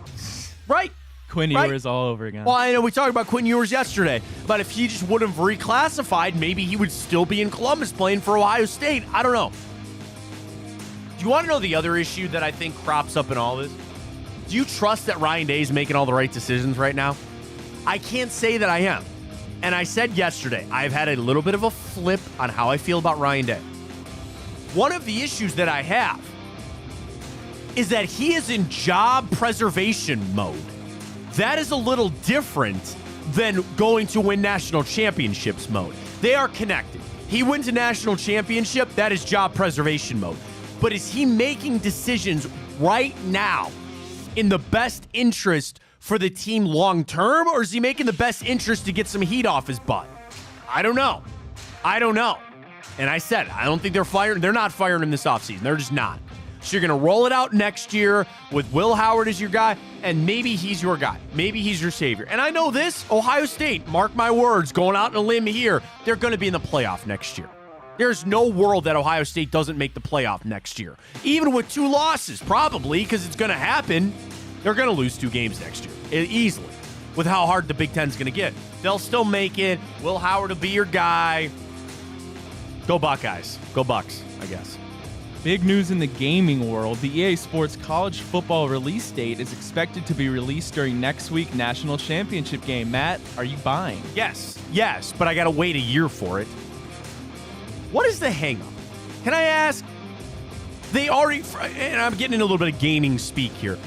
Right? Quinn Ewers all over again. Well, I know we talked about Quinn Ewers yesterday, but if he just would have reclassified, maybe he would still be in Columbus playing for Ohio State. I don't know. Do you want to know the other issue that I think crops up in all this? Do you trust that Ryan Day is making all the right decisions right now? I can't say that I am. And I said yesterday, I've had a little bit of a flip on how I feel about Ryan Day. One of the issues that I have is that he is in job preservation mode. That is a little different than going to win national championships mode. They are connected. He wins a national championship, that is job preservation mode. But is he making decisions right now in the best interest for the team long term, or is he making the best interest to get some heat off his butt? I don't know. And I said, I don't think they're not firing him this offseason. They're just not. So you're going to roll it out next year with Will Howard as your guy, and maybe he's your guy. Maybe he's your savior. And I know this, Ohio State, mark my words, going out on a limb here, they're going to be in the playoff next year. There's no world that Ohio State doesn't make the playoff next year. Even with 2 losses, probably, because it's going to happen. They're going to lose 2 games next year, easily, with how hard the Big Ten's going to get. They'll still make it. Will Howard will be your guy. Go Buckeyes. Go Bucks, I guess. Big news in the gaming world. The EA Sports College Football release date is expected to be released during next week's National Championship game. Matt, are you buying? Yes, but I got to wait a year for it. What is the hang up? Can I ask? They already, and I'm getting into a little bit of gaming speak here.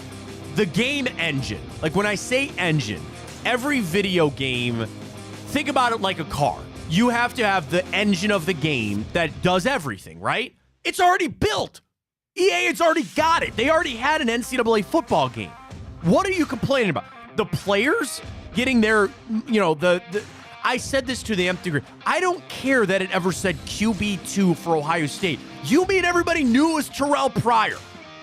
The game engine, like when I say engine, every video game, think about it like a car. You have to have the engine of the game that does everything, right? It's already built. EA, it's already got it. They already had an NCAA football game. What are you complaining about? The players getting their, I said this to the nth degree. I don't care that it ever said QB2 for Ohio State. You mean everybody knew it was Terrell Pryor.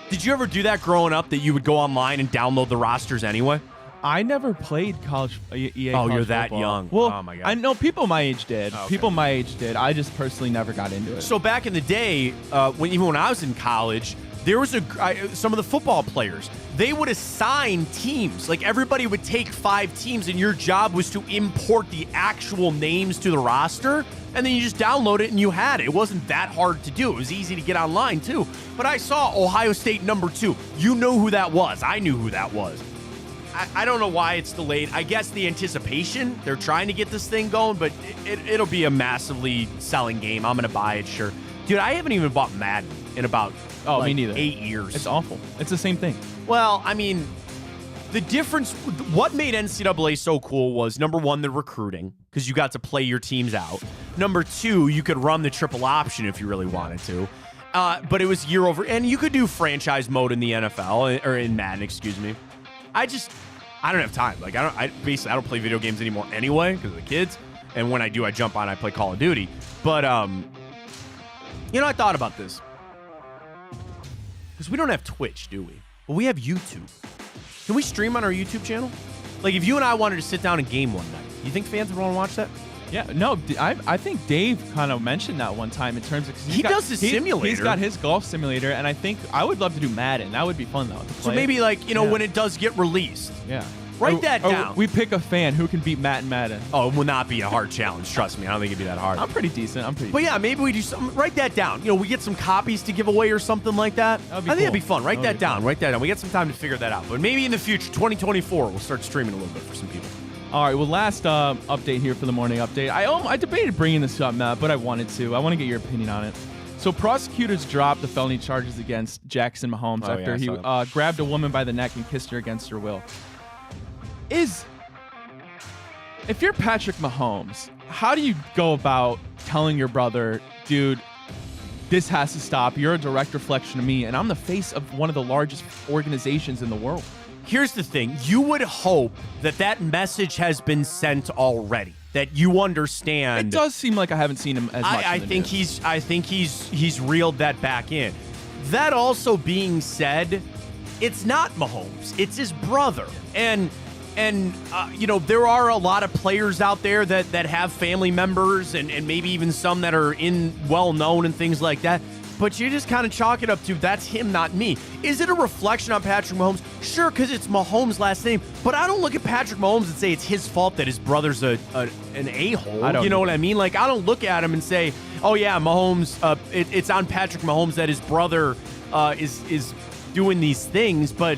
Did you ever do that growing up, that you would go online and download the rosters anyway? I never played college EA. Oh, you're college that football. young. Well, oh my God. I know people my age did. Okay. People my age did. I just personally never got into it. So back in the day, when I was in college, there was some of the football players, they would assign teams. Like everybody would take 5 teams, and your job was to import the actual names to the roster, and then you just download it and you had it. It wasn't that hard to do. It was easy to get online too. But I saw Ohio State number 2. You know who that was. I knew who that was. I don't know why it's delayed. I guess the anticipation, they're trying to get this thing going, but it'll be a massively selling game. I'm going to buy it, sure. Dude, I haven't even bought Madden in about me neither. 8 years. It's awful. It's the same thing. Well, I mean, the difference, what made NCAA so cool was, number 1, the recruiting, because you got to play your teams out. Number 2, you could run the triple option if you really wanted to. But it was year over, and you could do franchise mode in the NFL, or in Madden, excuse me. I don't have time. Like, I don't play video games anymore anyway because of the kids. And when I do, I jump on, I play Call of Duty. But, I thought about this. Because we don't have Twitch, do we? But we have YouTube. Can we stream on our YouTube channel? Like, if you and I wanted to sit down and game one night, you think fans would want to watch that? Yeah, no, I think Dave kind of mentioned that one time in terms of, he does his simulator. He's got his golf simulator, and I think I would love to do Madden. That would be fun though. To play. So maybe when it does get released, yeah, write that down. We pick a fan who can beat Matt and Madden. Oh, it will not be a hard challenge. Trust me, I don't think it'd be that hard. I'm pretty decent. But yeah, maybe we do something. Write that down. We get some copies to give away or something like that. I think that'd be fun. Write that down. Write that down. We get some time to figure that out. But maybe in the future, 2024, we'll start streaming a little bit for some people. All right, well, last update here for the morning update. I debated bringing this up, Matt, but I wanted to. I want to get your opinion on it. So prosecutors dropped the felony charges against Jackson Mahomes after he grabbed a woman by the neck and kissed her against her will. If you're Patrick Mahomes, how do you go about telling your brother, dude, this has to stop. You're a direct reflection of me, and I'm the face of one of the largest organizations in the world. Here's the thing. You would hope that message has been sent already, that you understand. It does seem like I haven't seen him as much. I think he's reeled that back in. That also being said, it's not Mahomes. It's his brother. And there are a lot of players out there that have family members and maybe even some that are well-known and things like that. But you just kind of chalk it up to, that's him, not me. Is it a reflection on Patrick Mahomes? Sure, because it's Mahomes' last name. But I don't look at Patrick Mahomes and say it's his fault that his brother's an a-hole. You know what I mean? Like, I don't look at him and say, oh, yeah, Mahomes, it's on Patrick Mahomes that his brother is doing these things. But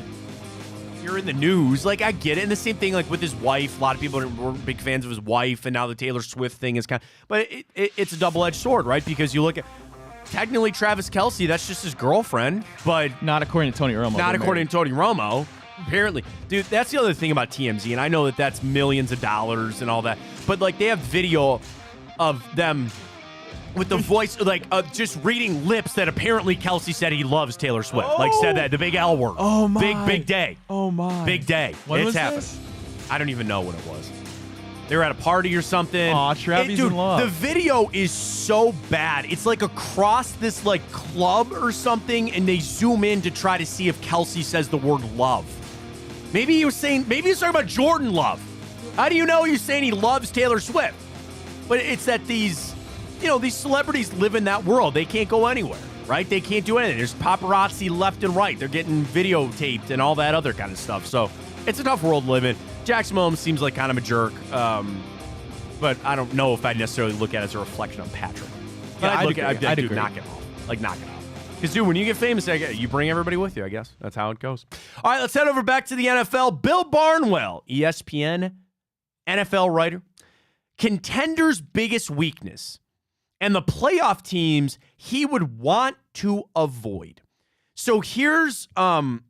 you're in the news. Like, I get it. And the same thing, like, with his wife. A lot of people were big fans of his wife. And now the Taylor Swift thing is kind of... But it's a double-edged sword, right? Because you look at... Technically, Travis Kelce, that's just his girlfriend, but... Not according to Tony Romo. Not according to Tony Romo, apparently. Dude, that's the other thing about TMZ, and I know that's millions of dollars and all that, but, like, they have video of them with the voice, like, just reading lips that apparently Kelce said he loves Taylor Swift. Like, said that, the big L word. Oh, my. Big day. Oh, my. Big day. When was happening. this? I don't even know what it was. They were at a party or something. Aw, Travis in love. The video is so bad. It's like across this like club or something, and they zoom in to try to see if Kelce says the word love. Maybe he was talking about Jordan Love. How do you know he's saying he loves Taylor Swift? But it's that these celebrities live in that world. They can't go anywhere, right? They can't do anything. There's paparazzi left and right. They're getting videotaped and all that other kind of stuff. So it's a tough world to live in. Jackson Mahomes seems like kind of a jerk, but I don't know if I necessarily look at it as a reflection on Patrick. But Yeah, I'd agree. Knock it off. Like, knock it off. Because, dude, when you get famous, you bring everybody with you, I guess. That's how it goes. All right, let's head over back to the NFL. Bill Barnwell, ESPN NFL writer. Contenders' biggest weakness. and the playoff teams he would want to avoid. So here's so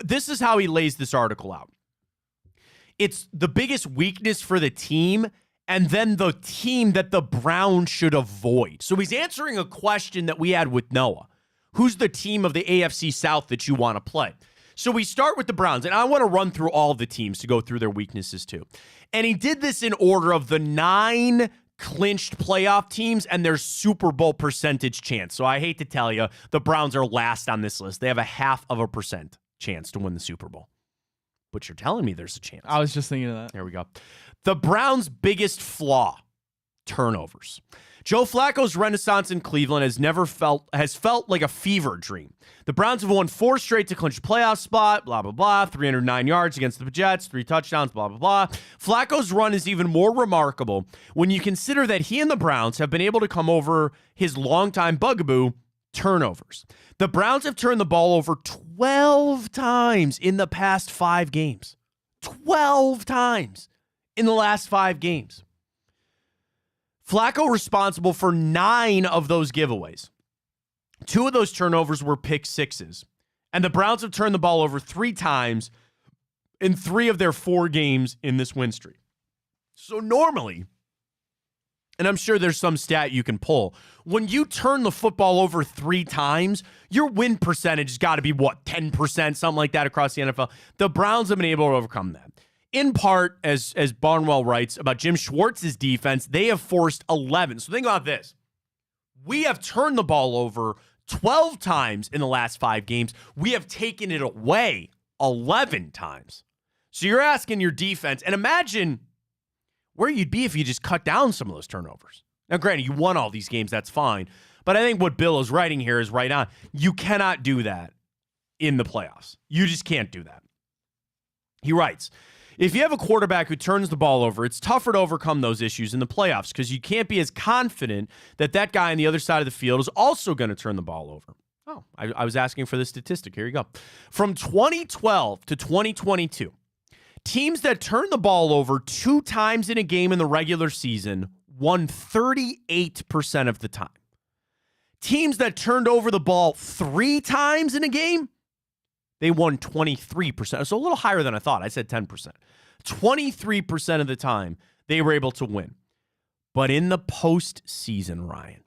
this is how he lays this article out. It's the biggest weakness for the team and then the team that the Browns should avoid. So he's answering a question that we had with Noah. Who's the team of the AFC South that you want to play? So we start with the Browns, and I want to run through all of the teams to go through their weaknesses too. And he did this in order of the 9 clinched playoff teams and their Super Bowl percentage chance. So I hate to tell you, the Browns are last on this list. They have a 0.5% chance to win the Super Bowl. But you're telling me there's a chance. I was just thinking of that. There we go. The Browns' biggest flaw, turnovers. Joe Flacco's renaissance in Cleveland has felt like a fever dream. The Browns have won 4 straight to clinch a playoff spot, blah, blah, blah, 309 yards against the Jets, 3 touchdowns, blah, blah, blah. Flacco's run is even more remarkable when you consider that he and the Browns have been able to come over his longtime bugaboo, turnovers. The Browns have turned the ball over 12 times in the past 5 games. 12 times in the last 5 games. Flacco responsible for 9 of those giveaways. 2 of those turnovers were pick sixes. And the Browns have turned the ball over 3 times in 3 of their 4 games in this win streak. So normally, and I'm sure there's some stat you can pull, when you turn the football over 3 times, your win percentage has got to be, 10%, something like that across the NFL. The Browns have been able to overcome that. In part, as Barnwell writes about Jim Schwartz's defense, they have forced 11. So think about this. We have turned the ball over 12 times in the last 5 games. We have taken it away 11 times. So you're asking your defense, and imagine where you'd be if you just cut down some of those turnovers. Now, granted, you won all these games. That's fine. But I think what Bill is writing here is right on. You cannot do that in the playoffs. You just can't do that. He writes, if you have a quarterback who turns the ball over, it's tougher to overcome those issues in the playoffs because you can't be as confident that that guy on the other side of the field is also going to turn the ball over. Oh, I was asking for this statistic. Here you go. From 2012 to 2022, teams that turned the ball over 2 times in a game in the regular season won 38% of the time. Teams that turned over the ball 3 times in a game, they won 23%. So a little higher than I thought. I said 10%. 23% of the time, they were able to win. But in the postseason, Ryan,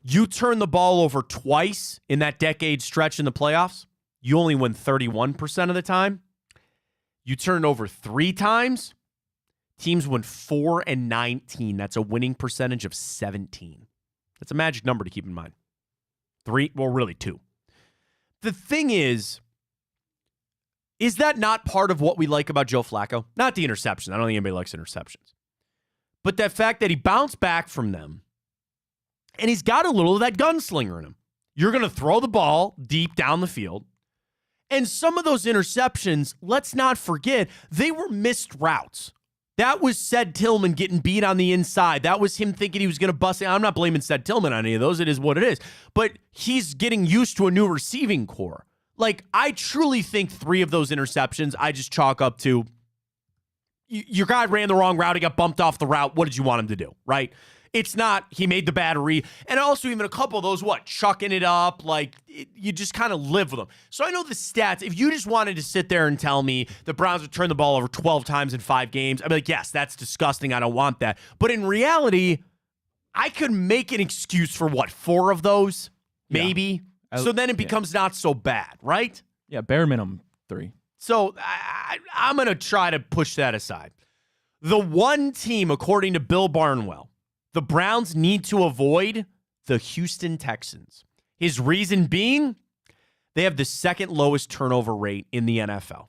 you turn the ball over twice in that decade stretch in the playoffs, you only win 31% of the time. You turn it over 3 times, teams win 4-19. That's a winning percentage of 17. That's a magic number to keep in mind. 3, well, really 2. The thing is that not part of what we like about Joe Flacco? Not the interception. I don't think anybody likes interceptions. But that fact that he bounced back from them, and he's got a little of that gunslinger in him. You're going to throw the ball deep down the field. And some of those interceptions, let's not forget, they were missed routes. That was Ced Tillman getting beat on the inside. That was him thinking he was going to bust it. I'm not blaming Ced Tillman on any of those. It is what it is. But he's getting used to a new receiving core. Like, I truly think 3 of those interceptions I just chalk up to your guy ran the wrong route. He got bumped off the route. What did you want him to do, right? It's not he made the bad read. And also even a couple of those, chucking it up. You just kind of live with them. So I know the stats. If you just wanted to sit there and tell me the Browns would turn the ball over 12 times in 5 games, I'd be like, yes, that's disgusting. I don't want that. But in reality, I could make an excuse for 4 of those, maybe. Yeah. So then it becomes not so bad, right? Yeah, bare minimum 3. So I'm going to try to push that aside. The one team, according to Bill Barnwell, the Browns need to avoid the Houston Texans. His reason being, they have the 2nd lowest turnover rate in the NFL.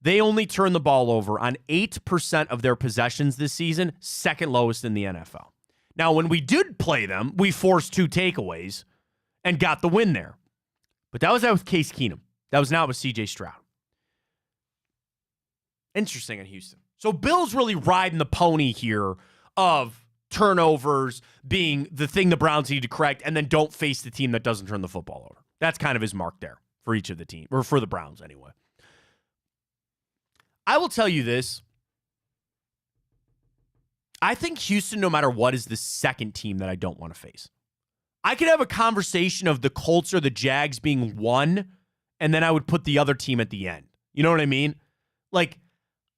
They only turn the ball over on 8% of their possessions this season, 2nd lowest in the NFL. Now, when we did play them, we forced 2 takeaways and got the win there. But that was out with Case Keenum. That was not with C.J. Stroud. Interesting in Houston. So Bill's really riding the pony here of turnovers being the thing the Browns need to correct, and then don't face the team that doesn't turn the football over. That's kind of his mark there for each of the team, or for the Browns anyway. I will tell you this. I think Houston, no matter what, is the second team that I don't want to face. I could have a conversation of the Colts or the Jags being one, and then I would put the other team at the end. You know what I mean? Like,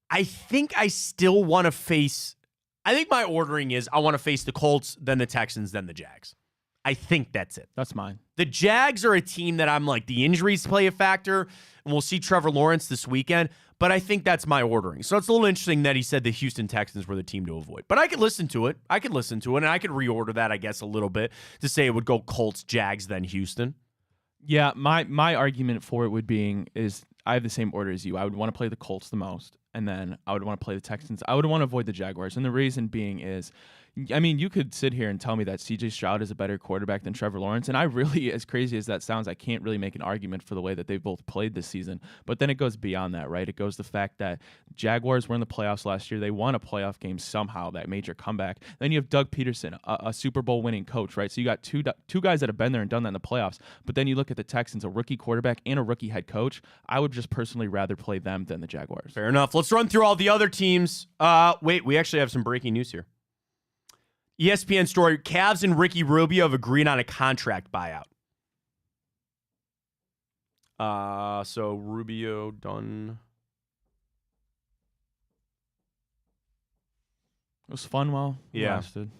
I think I still want to face, I think my ordering is I want to face the Colts, then the Texans, then the Jags. I think that's it. That's mine. The Jags are a team that I'm like, the injuries play a factor, and we'll see Trevor Lawrence this weekend, but I think that's my ordering. So it's a little interesting that he said the Houston Texans were the team to avoid. But I could listen to it. And I could reorder that, I guess, a little bit to say it would go Colts, Jags, then Houston. Yeah, my argument for it would be is I have the same order as you. I would want to play the Colts the most, and then I would want to play the Texans. I would want to avoid the Jaguars, and the reason being is, I mean, you could sit here and tell me that C.J. Stroud is a better quarterback than Trevor Lawrence, and I really, as crazy as that sounds, I can't really make an argument for the way that they've both played this season. But then it goes beyond that, right? It goes the fact that Jaguars were in the playoffs last year. They won a playoff game somehow, that major comeback. Then you have Doug Peterson, a Super Bowl winning coach, right? So you got two guys that have been there and done that in the playoffs. But then you look at the Texans, a rookie quarterback and a rookie head coach. I would just personally rather play them than the Jaguars. Fair enough. Let's run through all the other teams. Wait, we actually have some breaking news here. ESPN story, Cavs and Ricky Rubio have agreed on a contract buyout. So Rubio done. It was fun while it Yeah. lasted.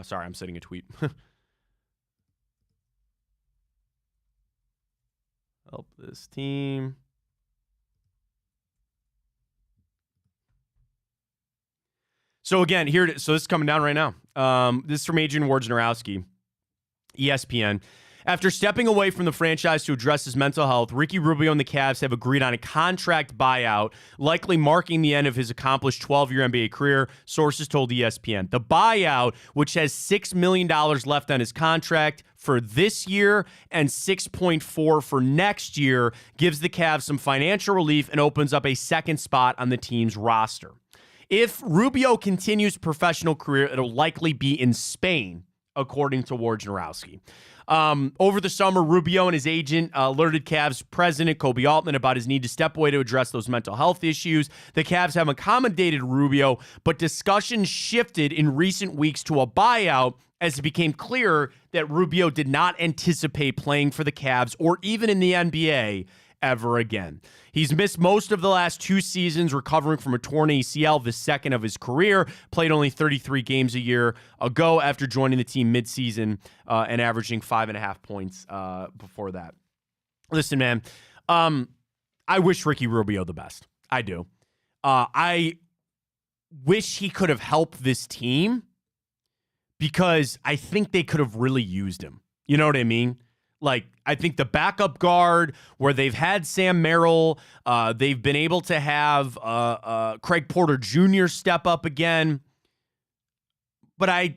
Sorry, I'm sending a tweet. Help this team. So again, here it is. So this is coming down right now. This is from Adrian Wojnarowski, ESPN. After stepping away from the franchise to address his mental health, Ricky Rubio and the Cavs have agreed on a contract buyout, likely marking the end of his accomplished 12-year NBA career, sources told ESPN. The buyout, which has $6 million left on his contract for this year and $6.4 for next year, gives the Cavs some financial relief and opens up a second spot on the team's roster. If Rubio continues professional career, it'll likely be in Spain, according to Wojnarowski. Over the summer, Rubio and his agent alerted Cavs president Kobe Altman about his need to step away to address those mental health issues. The Cavs have accommodated Rubio, but discussions shifted in recent weeks to a buyout as it became clear that Rubio did not anticipate playing for the Cavs or even in the NBA ever again. He's missed most of the last 2 seasons recovering from a torn ACL, the second of his career. Played only 33 games a year ago after joining the team midseason and averaging 5.5 points before that. Listen, man, I wish Ricky Rubio the best. I do. I wish he could have helped this team because I think they could have really used him. You know what I mean? Like, I think the backup guard, where they've had Sam Merrill, they've been able to have Craig Porter Jr. step up again. But I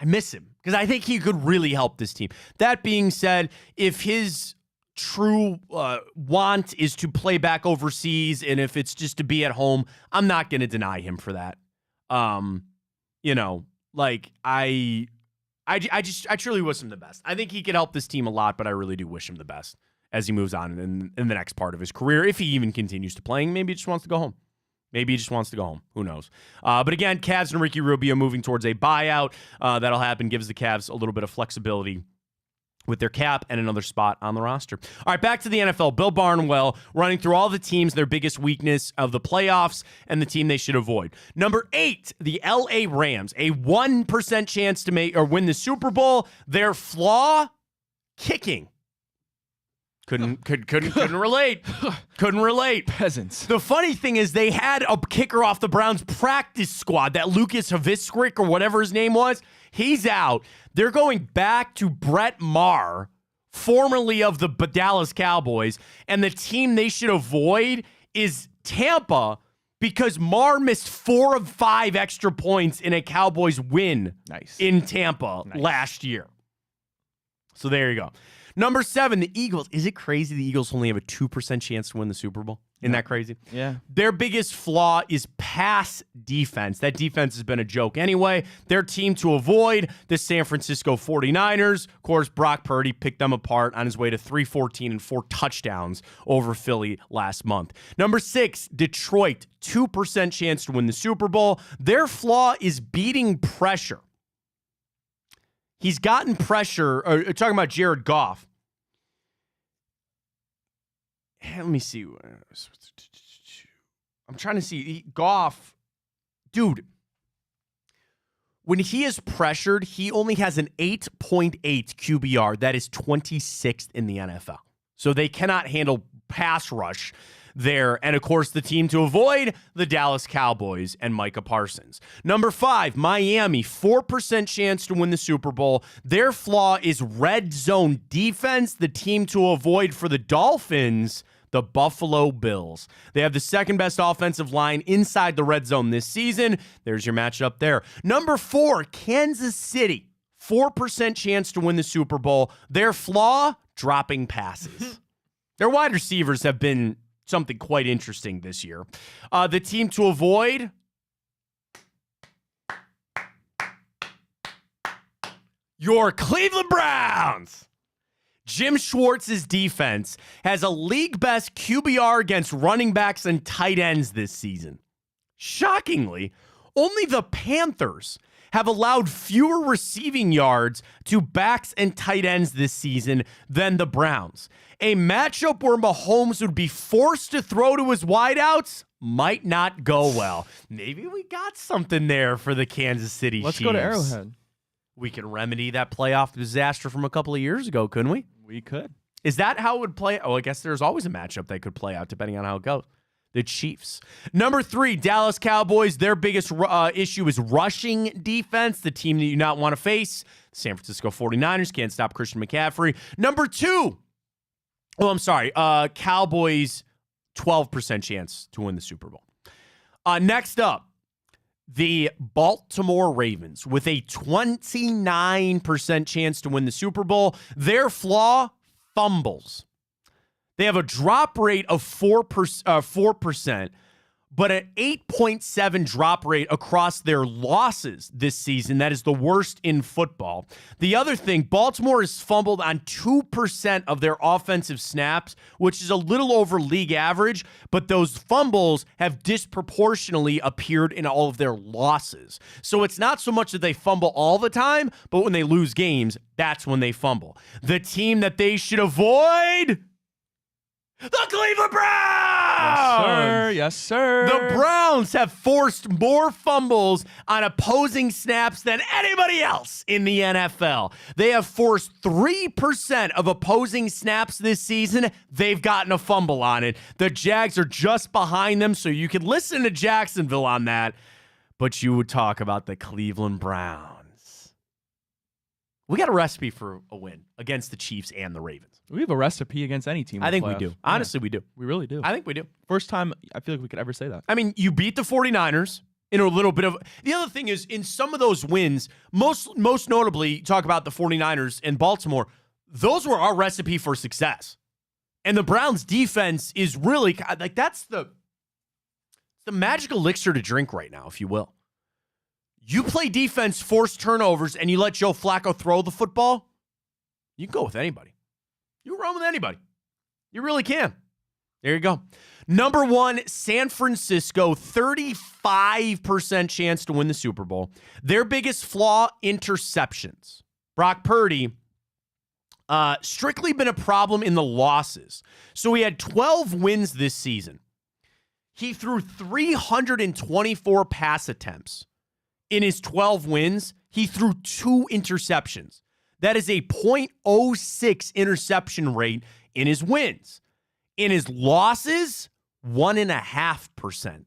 miss him because I think he could really help this team. That being said, if his true want is to play back overseas and if it's just to be at home, I'm not going to deny him for that. I truly wish him the best. I think he could help this team a lot, but I really do wish him the best as he moves on in the next part of his career. If he even continues to playing, maybe he just wants to go home. Who knows? But again, Cavs and Ricky Rubio moving towards a buyout. That'll happen, gives the Cavs a little bit of flexibility with their cap and another spot on the roster. All right, back to the NFL. Bill Barnwell running through all the teams, their biggest weakness of the playoffs, and the team they should avoid. Number 8, the LA Rams, a 1% chance to make or win the Super Bowl. Their flaw, kicking. Couldn't relate. Couldn't relate. Peasants. The funny thing is they had a kicker off the Browns practice squad, that Lucas Haviskrik or whatever his name was. He's out. They're going back to Brett Maher, formerly of the Dallas Cowboys, and the team they should avoid is Tampa because Maher missed 4 of 5 extra points in a Cowboys win in Tampa last year. So there you go. Number 7, the Eagles. Is it crazy the Eagles only have a 2% chance to win the Super Bowl? Isn't that crazy? Yeah. Their biggest flaw is pass defense. That defense has been a joke anyway. Their team to avoid, the San Francisco 49ers. Of course, Brock Purdy picked them apart on his way to 314 and 4 touchdowns over Philly last month. Number 6, Detroit, 2% chance to win the Super Bowl. Their flaw is beating pressure. He's gotten pressure, talking about Jared Goff. Let me see. I'm trying to see. Goff, dude, when he is pressured, he only has an 8.8 QBR. That is 26th in the NFL. So they cannot handle pass rush there. And, of course, the team to avoid, the Dallas Cowboys and Micah Parsons. Number 5, Miami, 4% chance to win the Super Bowl. Their flaw is red zone defense. The team to avoid for the Dolphins, the Buffalo Bills. They have the second best offensive line inside the red zone this season. There's your matchup there. Number 4, Kansas City, 4% chance to win the Super Bowl. Their flaw, dropping passes. Their wide receivers have been something quite interesting this year. The team to avoid, your Cleveland Browns. Jim Schwartz's defense has a league-best QBR against running backs and tight ends this season. Shockingly, only the Panthers have allowed fewer receiving yards to backs and tight ends this season than the Browns. A matchup where Mahomes would be forced to throw to his wideouts might not go well. Maybe we got something there for the Kansas City Let's Chiefs. go to Arrowhead. We can remedy that playoff disaster from a couple of years ago, couldn't we? We could. Is that how it would play? Oh, I guess there's always a matchup that could play out depending on how it goes. The Chiefs. Number 3, Dallas Cowboys. Their biggest issue is rushing defense, the team that you not want to face. San Francisco 49ers can't stop Christian McCaffrey. Number 2, Cowboys, 12% chance to win the Super Bowl. Next up, the Baltimore Ravens with a 29% chance to win the Super Bowl. Their flaw, fumbles. They have a drop rate of 4%, but an 8.7 drop rate across their losses this season. That is the worst in football. The other thing, Baltimore has fumbled on 2% of their offensive snaps, which is a little over league average, but those fumbles have disproportionately appeared in all of their losses. So it's not so much that they fumble all the time, but when they lose games, that's when they fumble. The team that they should avoid, the Cleveland Browns! Yes, sir. The Browns have forced more fumbles on opposing snaps than anybody else in the NFL. They have forced 3% of opposing snaps this season. They've gotten a fumble on it. The Jags are just behind them, so you can listen to Jacksonville on that, but you would talk about the Cleveland Browns. We got a recipe for a win against the Chiefs and the Ravens. We have a recipe against any team. I think we playoff. do. Honestly, we do. We really do. I think we do. First time I feel like we could ever say that. I mean, you beat the 49ers in a little bit of... The other thing is, in some of those wins, most notably, talk about the 49ers and Baltimore, those were our recipe for success. And the Browns' defense is really... Like, that's the magic elixir to drink right now, if you will. You play defense, force turnovers, and you let Joe Flacco throw the football, you can go with anybody. You run with anybody. You really can. There you go. Number 1, San Francisco, 35% chance to win the Super Bowl. Their biggest flaw, interceptions. Brock Purdy, strictly been a problem in the losses. So he had 12 wins this season. He threw 324 pass attempts. In his 12 wins, he threw 2 interceptions. That is a .06 interception rate in his wins. In his losses, 1.5%.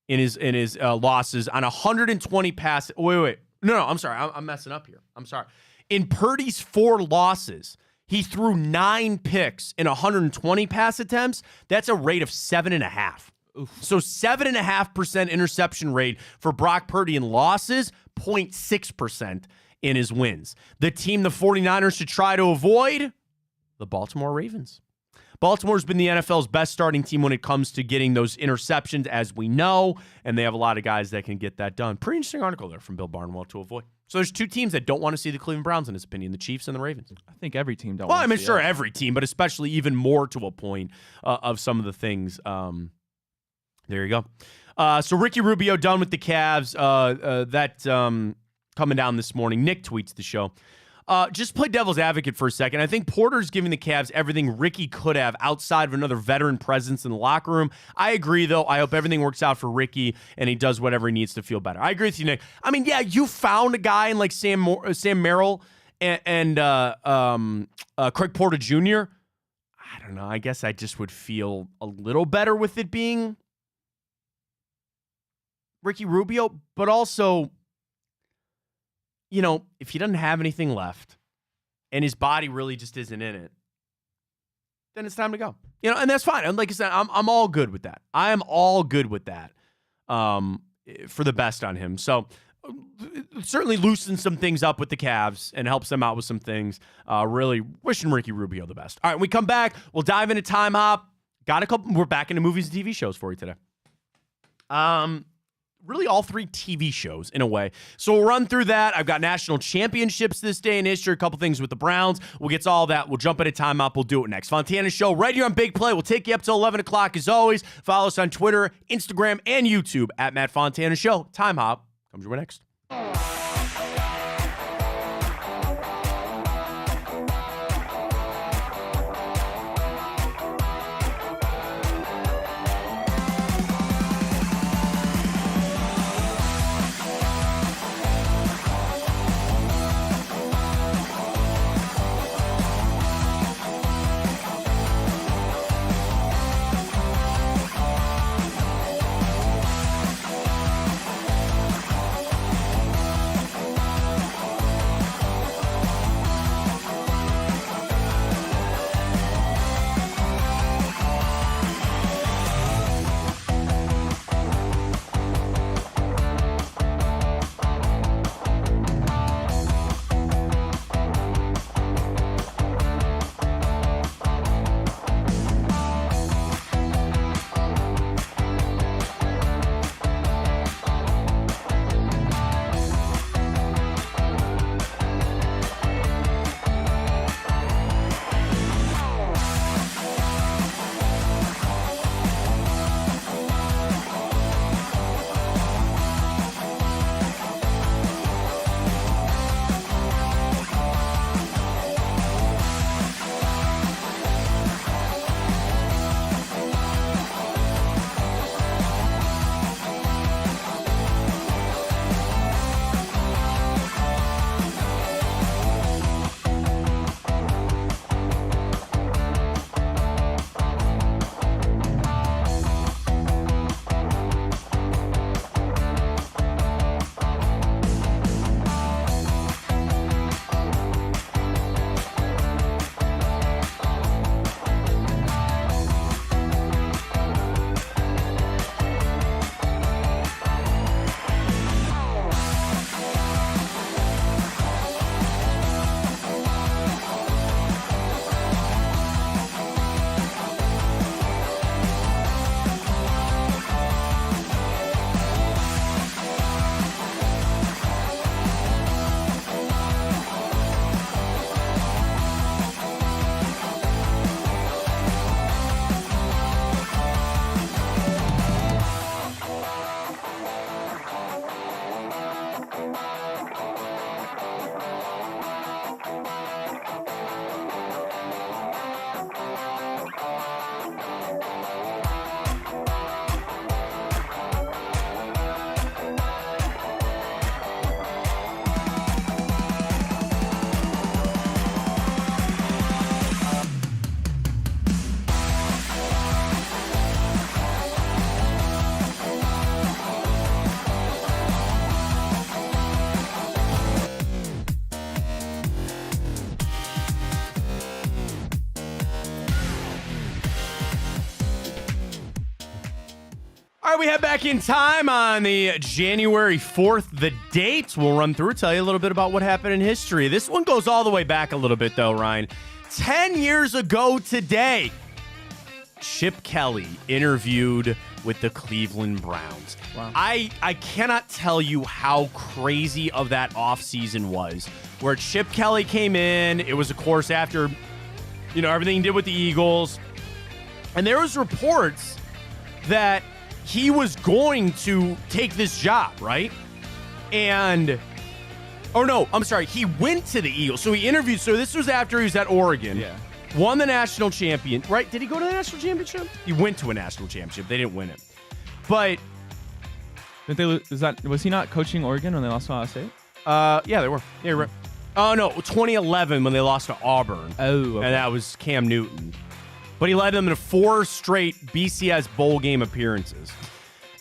In his losses on 120 passes. Wait. No, I'm sorry. I'm messing up here. I'm sorry. In Purdy's 4 losses, he threw 9 picks in 120 pass attempts. That's a rate of 7.5. Oof. So 7.5% interception rate for Brock Purdy in losses, 0.6% in his wins. The team the 49ers should try to avoid, the Baltimore Ravens. Baltimore's been the NFL's best starting team when it comes to getting those interceptions, as we know, and they have a lot of guys that can get that done. Pretty interesting article there from Bill Barnwell to avoid. So there's two teams that don't want to see the Cleveland Browns, in his opinion, the Chiefs and the Ravens. I think every team don't. Well, want I mean, to see sure, it. every team, but especially even more to a point of some of the things. There you go. So Ricky Rubio done with the Cavs. Coming down this morning. Nick tweets the show. Just play devil's advocate for a second. I think Porter's giving the Cavs everything Ricky could have outside of another veteran presence in the locker room. I agree, though. I hope everything works out for Ricky and he does whatever he needs to feel better. I agree with you, Nick. I mean, yeah, you found a guy in like Sam Merrill and Craig Porter Jr. I don't know. I guess I just would feel a little better with it being Ricky Rubio, but also, you know, if he doesn't have anything left and his body really just isn't in it, then it's time to go. You know, and that's fine. And like I said, I'm all good with that. I am all good with that for the best on him. So it certainly loosens some things up with the Cavs and helps them out with some things. Really wishing Ricky Rubio the best. All right, when we come back, we'll dive into Time Hop. We're back into movies and TV shows for you today. Really all three TV shows in a way. So we'll run through that. I've got national championships this day in history, a couple things with the Browns. We'll get to all that. We'll jump at a timeout. We'll do it next. Fontana Show right here on Big Play. We'll take you up till 11 o'clock as always. Follow us on Twitter, Instagram, and YouTube at Matt Fontana Show. Time Hop comes your way next. All right, we head back in time on the January 4th, the date. We'll run through, tell you a little bit about what happened in history. This one goes all the way back a little bit, though, Ryan. 10 years ago today, Chip Kelly interviewed with the Cleveland Browns. Wow. I cannot tell you how crazy of that offseason was, where Chip Kelly came in. It was, of course, after, everything he did with the Eagles. And there was reports that he was going to take this job, right? And, he went to the Eagles. So he interviewed. So this was after he was at Oregon. Yeah. Won the national champion, right? Did he go to the national championship? He went to a national championship. They didn't win it. But was he not coaching Oregon when they lost to Ohio State? yeah, they were. Yeah, right. Oh no, 2011 when they lost to Auburn. Oh, okay. And that was Cam Newton. But he led them to 4 straight BCS bowl game appearances.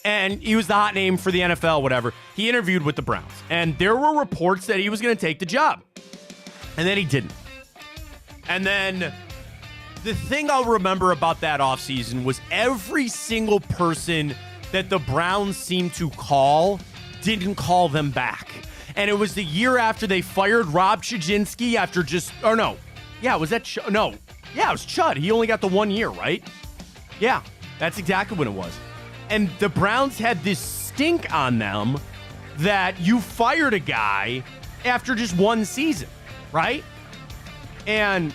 And he was the hot name for the NFL, whatever. He interviewed with the Browns. And there were reports that he was going to take the job. And then he didn't. And then the thing I'll remember about that offseason was every single person that the Browns seemed to call didn't call them back. And it was the year after they fired Rob Chudzinski after it was that it was Chud. He only got the 1 year, right? Yeah, that's exactly what it was. And the Browns had this stink on them that you fired a guy after just 1 season, right? And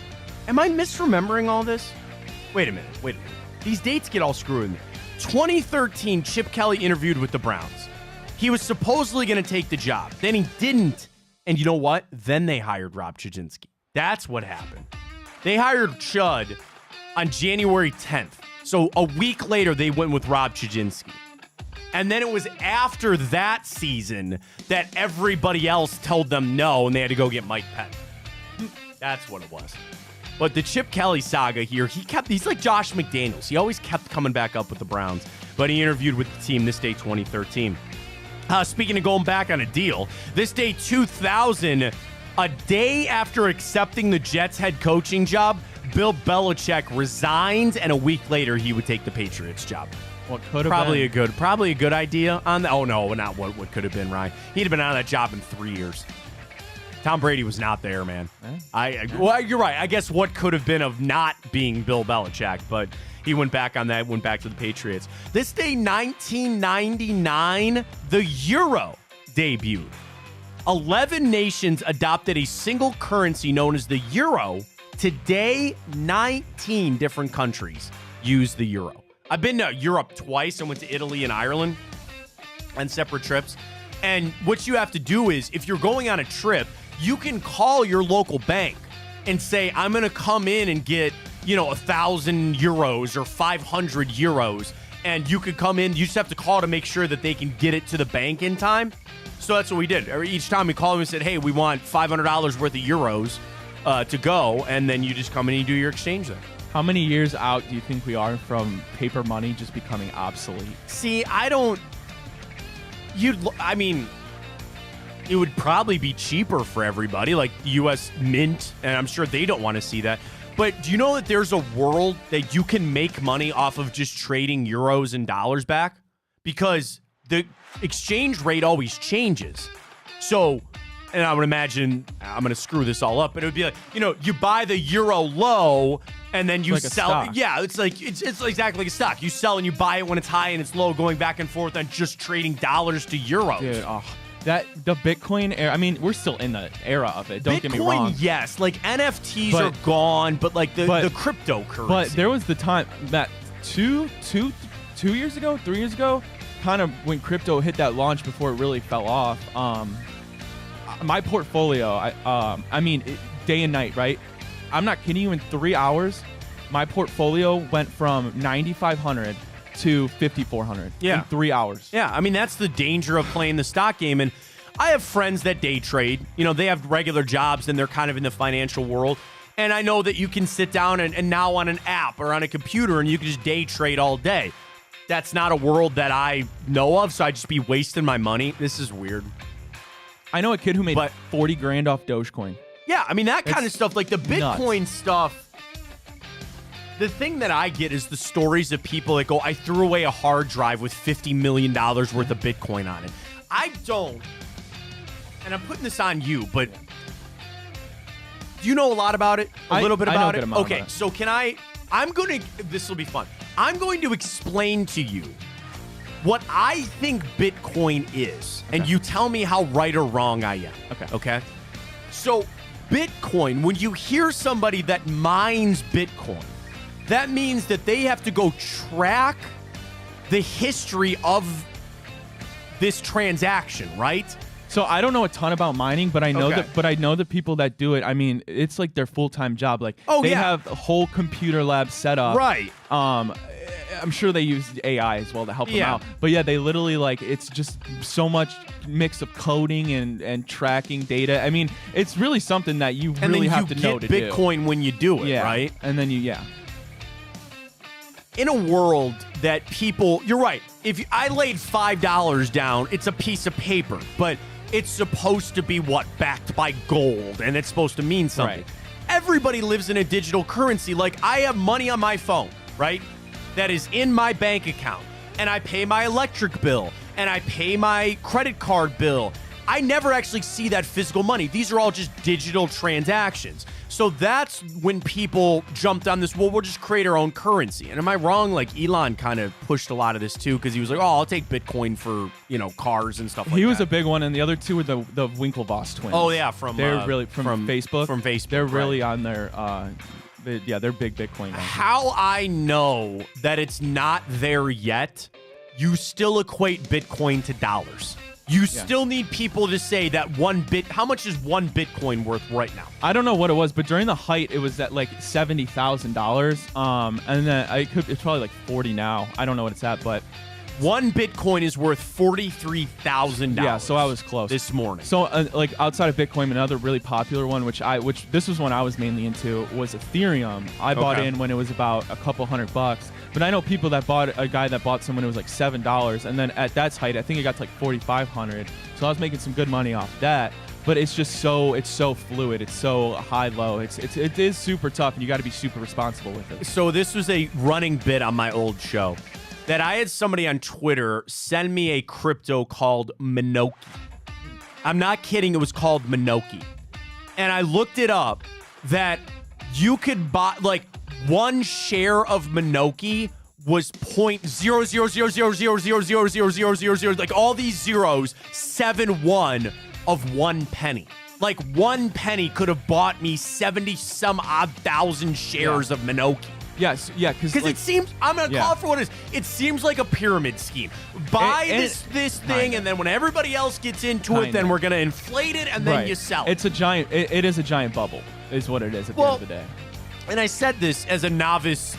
am I misremembering all this? Wait a minute. These dates get all screwed in. 2013, Chip Kelly interviewed with the Browns. He was supposedly going to take the job. Then he didn't. And you know what? Then they hired Rob Chudzinski. That's what happened. They hired Chud on January 10th. So a week later, they went with Rob Chudzinski. And then it was after that season that everybody else told them no, and they had to go get Mike Pettin. That's what it was. But the Chip Kelly saga here, he's like Josh McDaniels. He always kept coming back up with the Browns. But he interviewed with the team this day, 2013. Speaking of going back on a deal, this day, 2000, a day after accepting the Jets head coaching job, Bill Belichick resigned, and a week later, he would take the Patriots job. What could have Probably been. a good idea on the. Oh no, not what could have been, Ryan. He'd have been out of that job in 3 years. Tom Brady was not there, man. Well, you're right. I guess what could have been of not being Bill Belichick, but he went back on that, went back to the Patriots. This day, 1999, the Euro debuted. 11 nations adopted a single currency known as the Euro. Today, 19 different countries use the Euro. I've been to Europe twice. I went to Italy and Ireland on separate trips. And what you have to do is, if you're going on a trip, you can call your local bank and say, I'm going to come in and get, 1,000 euros or 500 euros. And you could come in, you just have to call to make sure that they can get it to the bank in time. So that's what we did. Each time we called them and said, hey, we want $500 worth of euros to go. And then you just come in and you do your exchange there. How many years out do you think we are from paper money just becoming obsolete? See, it would probably be cheaper for everybody, like the U.S. Mint, and I'm sure they don't want to see that. But do you know that there's a world that you can make money off of just trading euros and dollars back? Because the exchange rate always changes. So, and I would imagine, I'm going to screw this all up, but it would be like, you buy the euro low, and then you like sell. Stock. Yeah, it's exactly like a stock. You sell and you buy it when it's high and it's low, going back and forth on just trading dollars to euros. Dude, the Bitcoin era, we're still in the era of it. Don't get me wrong. Yes, like NFTs are gone, but like the cryptocurrency. But there was the time that 2 years ago, 3 years ago, kind of when crypto hit that launch before it really fell off. My portfolio, day and night, right? I'm not kidding you. In 3 hours, my portfolio went from 9,500 to 5,400 in 3 hours. Yeah, that's the danger of playing the stock game. And I have friends that day trade. They have regular jobs and they're kind of in the financial world. And I know that you can sit down and now on an app or on a computer and you can just day trade all day. That's not a world that I know of, so I'd just be wasting my money. This is weird. I know a kid who made 40 grand off Dogecoin. Yeah, that kind of stuff, like the Bitcoin nuts. stuff. The thing that I get is the stories of people that go, I threw away a hard drive with $50 million worth of Bitcoin on it. I don't, and I'm putting this on you, but do you know a lot about it? A little bit about it? Okay, so can I This will be fun. I'm going to explain to you what I think Bitcoin is, and you tell me how right or wrong I am. Okay? So, Bitcoin, when you hear somebody that mines Bitcoin, that means that they have to go track the history of this transaction, right? So I don't know a ton about mining, but I know the people that do it. I mean, it's like their full-time job. Like they have a whole computer lab set up. Right. I'm sure they use AI as well to help them out. But yeah, they literally it's just so much mix of coding and tracking data. I mean, it's really something that you really have to know to do. Bitcoin when you do it, right? And then in a world that people, you're right. If I laid $5 down, it's a piece of paper, but it's supposed to be backed by gold, and it's supposed to mean something. Right. Everybody lives in a digital currency. Like I have money on my phone, right? That is in my bank account, and I pay my electric bill, and I pay my credit card bill. I never actually see that physical money. These are all just digital transactions. So that's when people jumped on this, well, we'll just create our own currency. And am I wrong? Like Elon kind of pushed a lot of this too, because he was like, I'll take Bitcoin for, cars and stuff like that. He was a big one, and the other two were the Winklevoss twins. Oh, yeah, they're really from Facebook. From Facebook. They're really on their they're big Bitcoin guys. How I know that it's not there yet, you still equate Bitcoin to dollars. You still need people to say that how much is one Bitcoin worth right now? I don't know what it was, but during the height, it was at like $70,000. And then it's probably like 40 now. I don't know what it's at, but one Bitcoin is worth $43,000. Yeah, so I was close this morning. So outside of Bitcoin, another really popular one, which this was one I was mainly into, was Ethereum. I bought in when it was about a couple $100. But I know people that a guy that bought some when it was like $7, and then at that height, I think it got to like $4,500. So I was making some good money off that. But it's just so fluid. It's so high low. It is super tough, and you got to be super responsible with it. So this was a running bit on my old show that I had somebody on Twitter send me a crypto called Minoki. I'm not kidding. It was called Minoki, and I looked it up. That you could buy one share of Minoki was 0.00000000000, like all these zeros, 71 of 1 penny. Like 1 penny could have bought me 70 some odd thousand shares of Minoki. Yes, yeah, because it seems, I'm gonna call it for what it is. It seems like a pyramid scheme. Buy this thing, and then when everybody else gets into it, then we're gonna inflate it, and then you sell it. It's a giant. It is a giant bubble, is what it is at the end of the day. And I said this as a novice,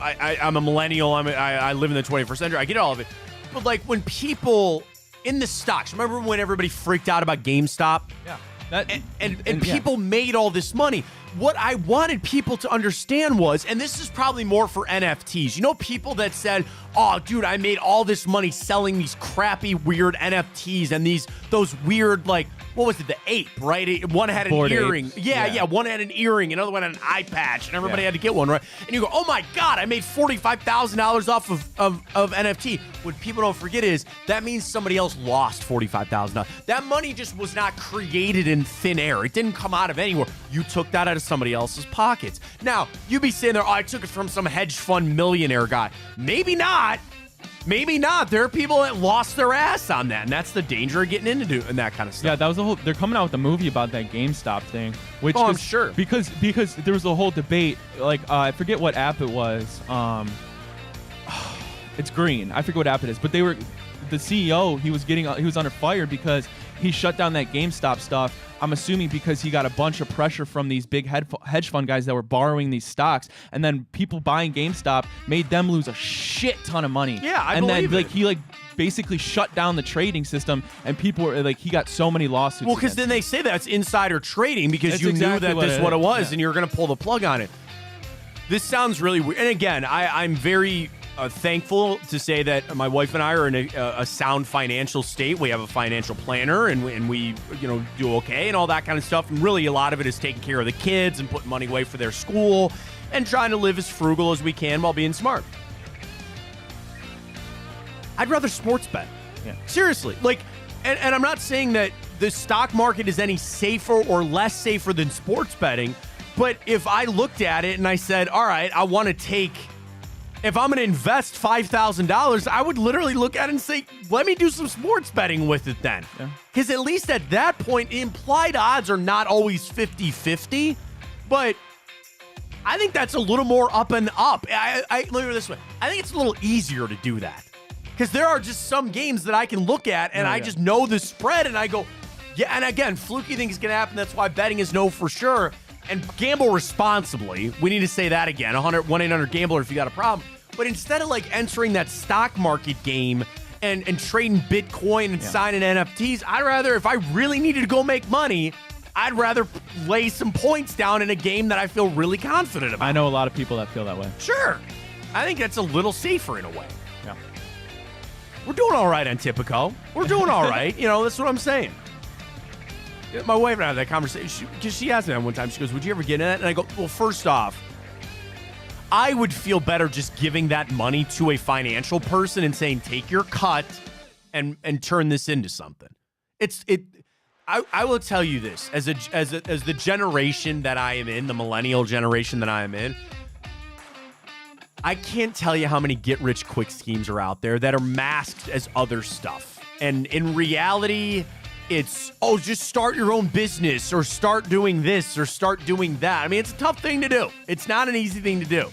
I'm a millennial. I live in the 21st century. I get all of it. But when people in the stocks, remember when everybody freaked out about GameStop? Yeah. And people made all this money. What I wanted people to understand was, and this is probably more for NFTs, people that said, oh, dude, I made all this money selling these crappy, weird NFTs and those weird, what was it, the ape, right? One had an earring. Yeah, one had an earring, another one had an eye patch, and everybody had to get one, right? And you go, oh my God, I made $45,000 off of NFT. What people don't forget is that means somebody else lost $45,000. That money just was not created in thin air. It didn't come out of anywhere. You took that out of somebody else's pockets. Now, you'd be sitting there, I took it from some hedge fund millionaire guy. Maybe not. Maybe not. There are people that lost their ass on that, and that's the danger of getting into and that kind of stuff. Yeah, that was the whole. They're coming out with a movie about that GameStop thing, which I'm sure because there was a whole debate. I forget what app it was. It's green. I forget what app it is, but the CEO. He was under fire because he shut down that GameStop stuff. I'm assuming because he got a bunch of pressure from these big hedge fund guys that were borrowing these stocks, and then people buying GameStop made them lose a shit ton of money. Yeah, I believe it. He basically shut down the trading system, and people were he got so many lawsuits. Well, because then they say that's insider trading because that's you exactly knew that this is what it was, yeah. and you're going to pull the plug on it. This sounds really weird. And again, I'm very thankful to say that my wife and I are in a sound financial state. We have a financial planner, and we do okay and all that kind of stuff. And really, a lot of it is taking care of the kids and putting money away for their school and trying to live as frugal as we can while being smart. I'd rather sports bet. Yeah. Seriously. And I'm not saying that the stock market is any safer or less safer than sports betting, But if I looked at it and I said, all right, I want to take, if I'm going to invest $5,000, I would literally look at it and say, let me do some sports betting with it then. Because at least at that point, implied odds are not always 50-50, but I think that's a little more up and up. I look at it this way. I think it's a little easier to do that. Because there are just some games that I can look at and I just know the spread and I go, yeah, and again, fluky things can happen. That's why betting is no for sure. And gamble responsibly. We need to say that again. 1-800-GAMBLER if you got a problem. But instead of like entering that stock market game and trading Bitcoin and signing NFTs, I'd rather, if I really needed to go make money, I'd rather lay some points down in a game that I feel really confident about. I know a lot of people that feel that way. Sure. I think that's a little safer in a way. Yeah. We're doing all right on Tipico. We're doing all right. That's what I'm saying. My wife and I had that conversation because she asked me that one time. She goes, would you ever get in that? And I go, well, first off, I would feel better just giving that money to a financial person and saying, take your cut and turn this into something. I will tell you this, as the generation that I am in, the millennial generation that I am in, I can't tell you how many get-rich-quick schemes are out there that are masked as other stuff. And in reality, it's, just start your own business or start doing this or start doing that. I mean, it's a tough thing to do. It's not an easy thing to do.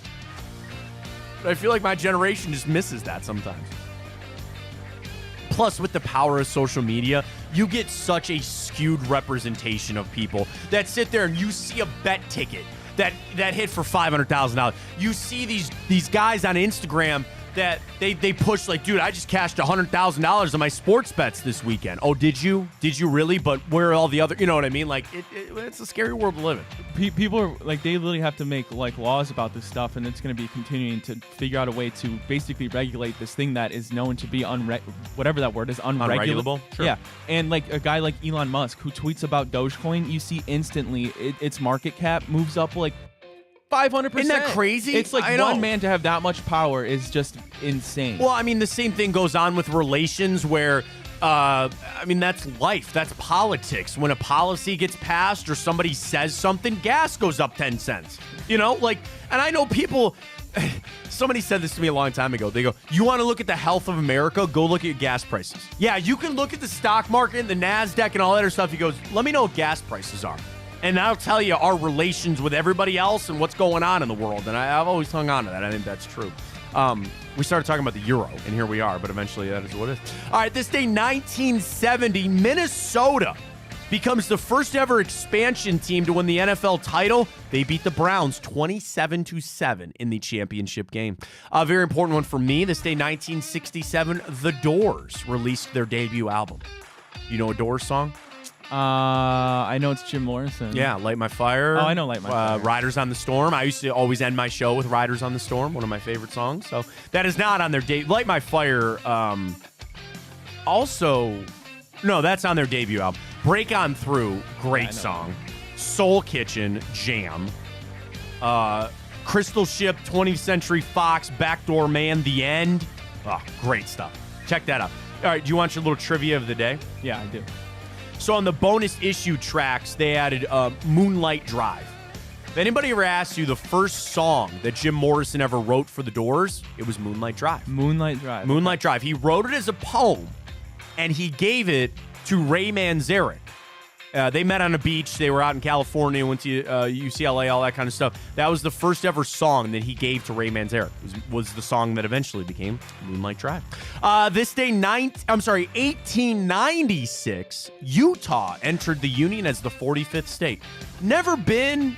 But I feel like my generation just misses that sometimes. Plus, with the power of social media, you get such a skewed representation of people that sit there and you see a bet ticket that hit for $500,000. You see these guys on Instagram that they push like, dude, I just cashed $100,000 on my sports bets this weekend. Oh, did you? Did you really? But where are all the other, you know what I mean? Like, it's a scary world to live in. People are like, they literally have to make like laws about this stuff, and it's going to be continuing to figure out a way to basically regulate this thing that is known to be whatever that word is, unregulable. Sure. Yeah, and like a guy like Elon Musk who tweets about Dogecoin, you see instantly its market cap moves up like 500%. Isn't that crazy? It's like one man to have that much power is just insane. Well, I mean, the same thing goes on with relations where, that's life. That's politics. When a policy gets passed or somebody says something, gas goes up 10 cents. And I know people, somebody said this to me a long time ago. They go, you want to look at the health of America? Go look at gas prices. Yeah, you can look at the stock market and the NASDAQ and all that other stuff. He goes, let me know what gas prices are. And that'll tell you our relations with everybody else and what's going on in the world. And I've always hung on to that. I think that's true. We started talking about the euro, and here we are. But eventually, that is what it is. All right, this day, 1970, Minnesota becomes the first ever expansion team to win the NFL title. They beat the Browns 27-7 in the championship game. A very important one for me. This day, 1967, The Doors released their debut album. You know a Doors song? I know it's Jim Morrison. Yeah, Light My Fire. Oh, I know Light My Fire. Riders on the Storm. I used to always end my show with Riders on the Storm, one of my favorite songs. So that is not on their debut. Light My Fire. No, that's on their debut album. Break On Through, great song. Soul Kitchen, jam. Crystal Ship, 20th Century Fox, Backdoor Man, The End. Oh, great stuff. Check that out. All right, do you want your little trivia of the day? Yeah, I do. So on the bonus issue tracks, they added Moonlight Drive. If anybody ever asks you the first song that Jim Morrison ever wrote for the Doors, it was Moonlight Drive. Moonlight Drive. Moonlight Drive. He wrote it as a poem, and he gave it to Ray Manzarek. They met on a beach. They were out in California, went to UCLA, all that kind of stuff. That was the first ever song that he gave to Ray Manzarek. Was the song that eventually became Moonlight Drive. This day, 1896, Utah entered the Union as the 45th state. Never been.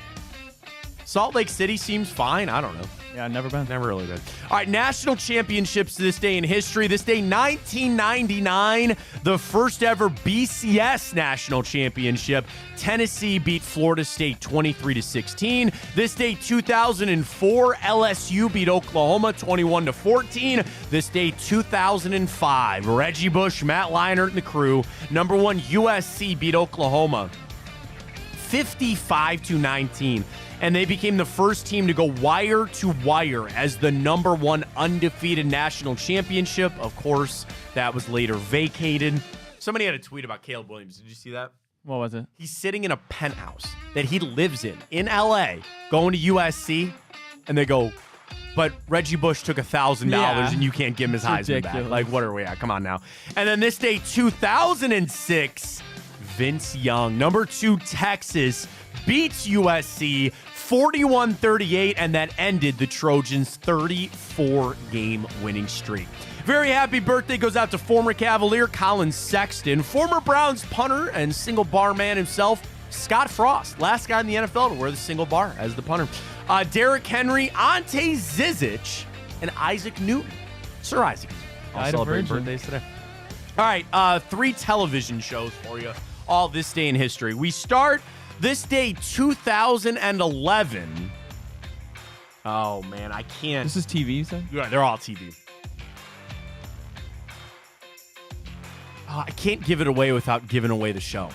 Salt Lake City seems fine. I don't know. Yeah, never been. Never really been. All right, national championships this day in history. This day, 1999, the first ever BCS national championship. Tennessee beat Florida State 23-16. This day, 2004, LSU beat Oklahoma 21-14. This day, 2005, Reggie Bush, Matt Leinart, and the crew. Number one, USC beat Oklahoma 55-19. And they became the first team to go wire to wire as the number one undefeated national championship. Of course, that was later vacated. Somebody had a tweet about Caleb Williams. Did you see that? What was it? He's sitting in a penthouse that he lives in LA, going to USC, and they go, but Reggie Bush took $1,000 Yeah. and you can't give him his Heisman back. ridiculous. Like, what are we at? Come on now. And then this day, 2006, Vince Young, number 2 Texas, beats USC 41-38, and that ended the Trojans' 34-game winning streak. Very happy birthday goes out to former Cavalier Colin Sexton, former Browns punter and single bar man himself, Scott Frost, last guy in the NFL to wear the single bar as the punter. Derrick Henry, Ante Zizic, and Isaac Newton. Sir Isaac. All Died a celebrating virgin. birthdays today. All right, 3 television shows for you, all this day in history. We start this day, 2011. Oh, man, I can't. This is TV, you said? Yeah, they're all TV. I can't give it away without giving away the show.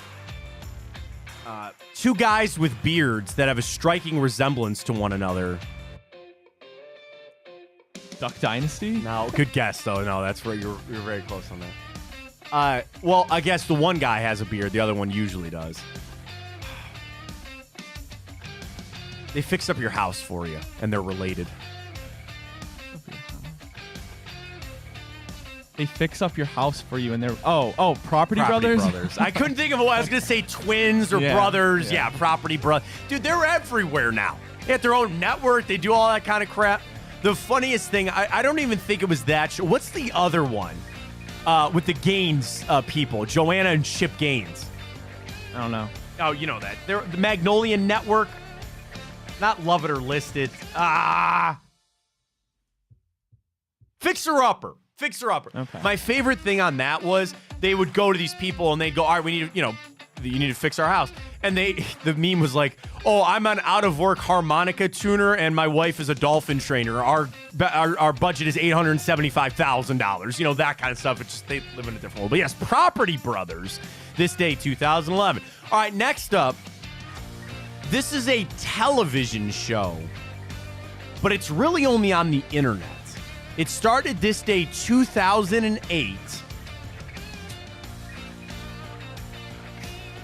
2 guys with beards that have a striking resemblance to one another. Duck Dynasty? No, good guess, though. No, that's right. You're very close on that. Well, I guess the one guy has a beard. The other one usually does. They fixed up your house for you, and they're related. They fix up your house for you, and they're Property Brothers. I couldn't think of what I was gonna say. Twins or Yeah, brothers. yeah. Yeah, Property Brothers. Dude, they're everywhere now. They have their own network. They do all that kind of crap. The funniest thing, I don't even think it was that show. What's the other one with the Gaines people? Joanna and Chip Gaines. I don't know. Oh, you know that. They're the Magnolia Network. Not Love It or List It. Fixer Upper. Okay. My favorite thing on that was they would go to these people and they'd go, all right, we need to, you need to fix our house. And the meme was like, oh, I'm an out-of-work harmonica tuner and my wife is a dolphin trainer. Our budget is $875,000. You know, that kind of stuff. It's just, they live in a different world. But yes, Property Brothers, this day, 2011. All right, next up, this is a television show, but it's really only on the internet. It started this day, 2008.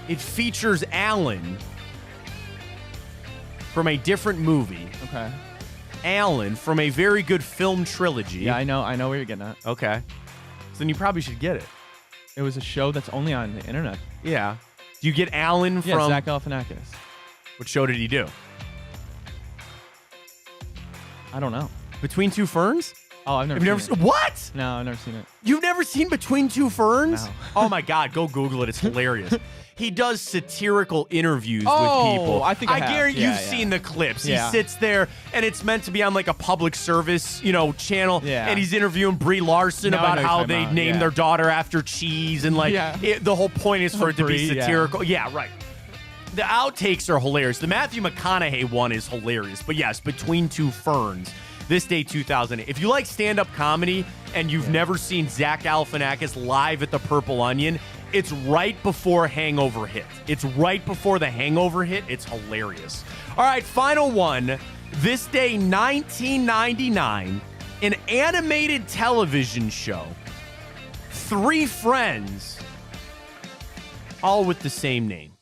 It features Alan from a different movie. Okay. Alan from a very good film trilogy. Yeah, I know where you're getting at. Okay. So then you probably should get it. It was a show that's only on the internet. Yeah. Do you get Alan Yeah, from... Zach Galifianakis. What show did he do? I don't know. Between Two Ferns? Oh, I've never Have you seen never it. What? No, I've never seen it. You've never seen Between Two Ferns? No. Oh my God, go Google it. It's hilarious. He does satirical interviews with Oh, people. I think I have. guarantee Yeah, you've yeah. seen the clips. Yeah. He sits there, and it's meant to be on like a public service, channel. Yeah. And he's interviewing Brie Larson Now I about know how you're they talking about, named yeah. their daughter after cheese, and like Yeah. the whole point is for it to be Brie, yeah. satirical. Yeah, right. The outtakes are hilarious. The Matthew McConaughey one is hilarious. But yes, Between Two Ferns, this day 2008. If you like stand-up comedy and you've never seen Zach Galifianakis live at the Purple Onion, it's right before Hangover hit. It's right before the Hangover hit. It's hilarious. All right, final one. This day 1999, an animated television show. 3 friends, all with the same name.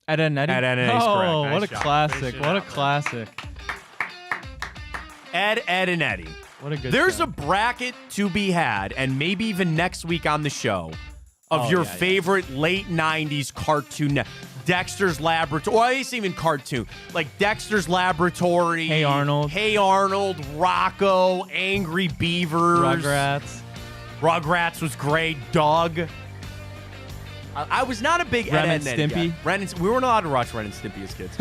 Ed, Ed, and Eddie? Ed, Ed, and Eddie's correct. Oh, Nice what a job. classic. Finish it What a out, man. classic. Ed, and Eddie. What a good There's show. a bracket to be had, and maybe even next week on the show, of Oh, your yeah, yeah. favorite late 90s cartoon. Dexter's Laboratory. Well, it's even cartoon. Like Dexter's Laboratory. Hey Arnold. Hey Arnold. Rocco. Angry Beavers. Rugrats. Rugrats was great. Doug. I was not a big Ren Ed, and Eddie guy. Stimpy? We weren't allowed to watch Ren and Stimpy as kids.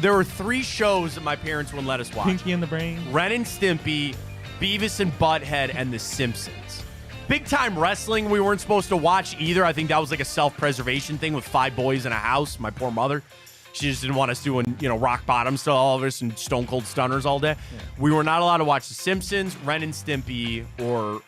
There were 3 shows that my parents wouldn't let us watch. Pinky and the Brain. Ren and Stimpy, Beavis and Butthead, and The Simpsons. Big Time Wrestling we weren't supposed to watch either. I think that was like a self-preservation thing with 5 boys in a house. My poor mother. She just didn't want us doing, rock bottoms to all of us and Stone Cold Stunners all day. Yeah. We were not allowed to watch The Simpsons, Ren and Stimpy, or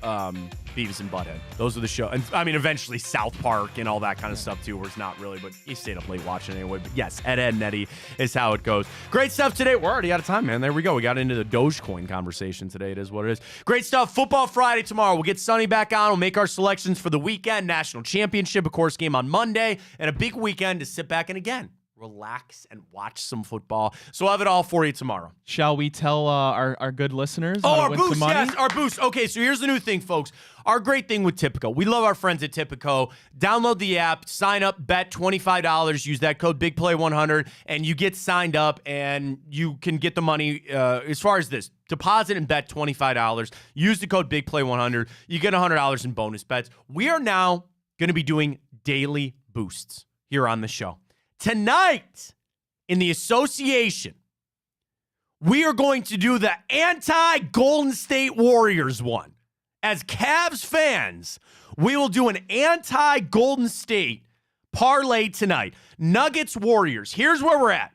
Beavis and Butthead. Those are the shows. And I mean, eventually South Park and all that kind of stuff too, where it's not really, but you stayed up late watching anyway. But yes, Ed and Eddie is how it goes. Great stuff today. We're already out of time, man. There we go. We got into the Dogecoin conversation today. It is what it is. Great stuff. Football Friday tomorrow. We'll get Sonny back on. We'll make our selections for the weekend. National Championship, of course, game on Monday. And a big weekend to sit back and again, relax and watch some football. So I'll have it all for you tomorrow. Shall we tell our good listeners how to our win boost, some money? yes, our boost. Okay, so here's the new thing, folks. Our great thing with Tipico. We love our friends at Tipico. Download the app, sign up, bet $25, use that code BigPlay100, and you get signed up, and you can get the money as far as this. Deposit and bet $25. Use the code BigPlay100. You get $100 in bonus bets. We are now going to be doing daily boosts here on the show. Tonight, in the association, we are going to do the anti-Golden State Warriors one. As Cavs fans, we will do an anti-Golden State parlay tonight. Nuggets Warriors. Here's where we're at.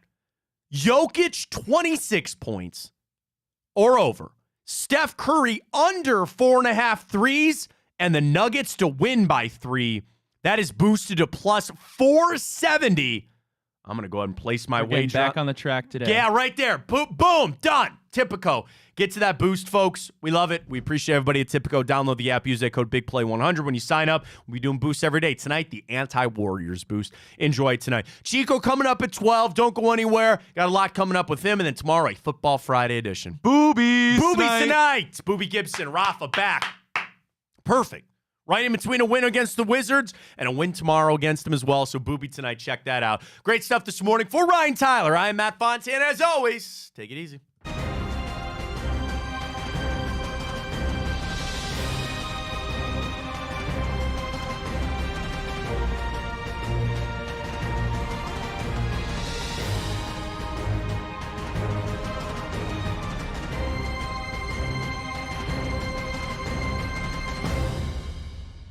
Jokic, 26 points or over. Steph Curry, under 4.5 threes. And the Nuggets to win by 3. That is boosted to plus 470. I'm going to go ahead and place my wager. Back on the track today. Yeah, right there. Boom, done. Tipico. Get to that boost, folks. We love it. We appreciate everybody at Tipico. Download the app. Use that code BigPlay100 when you sign up. We'll be doing boosts every day. Tonight, the anti-Warriors boost. Enjoy it tonight. Chico coming up at 12. Don't go anywhere. Got a lot coming up with him. And then tomorrow, a Football Friday edition. Boobies tonight. Booby Gibson, Rafa back. Perfect. Right in between a win against the Wizards and a win tomorrow against them as well. So Booby tonight, check that out. Great stuff this morning. For Ryan Tyler, I am Matt Fontana. As always, take it easy.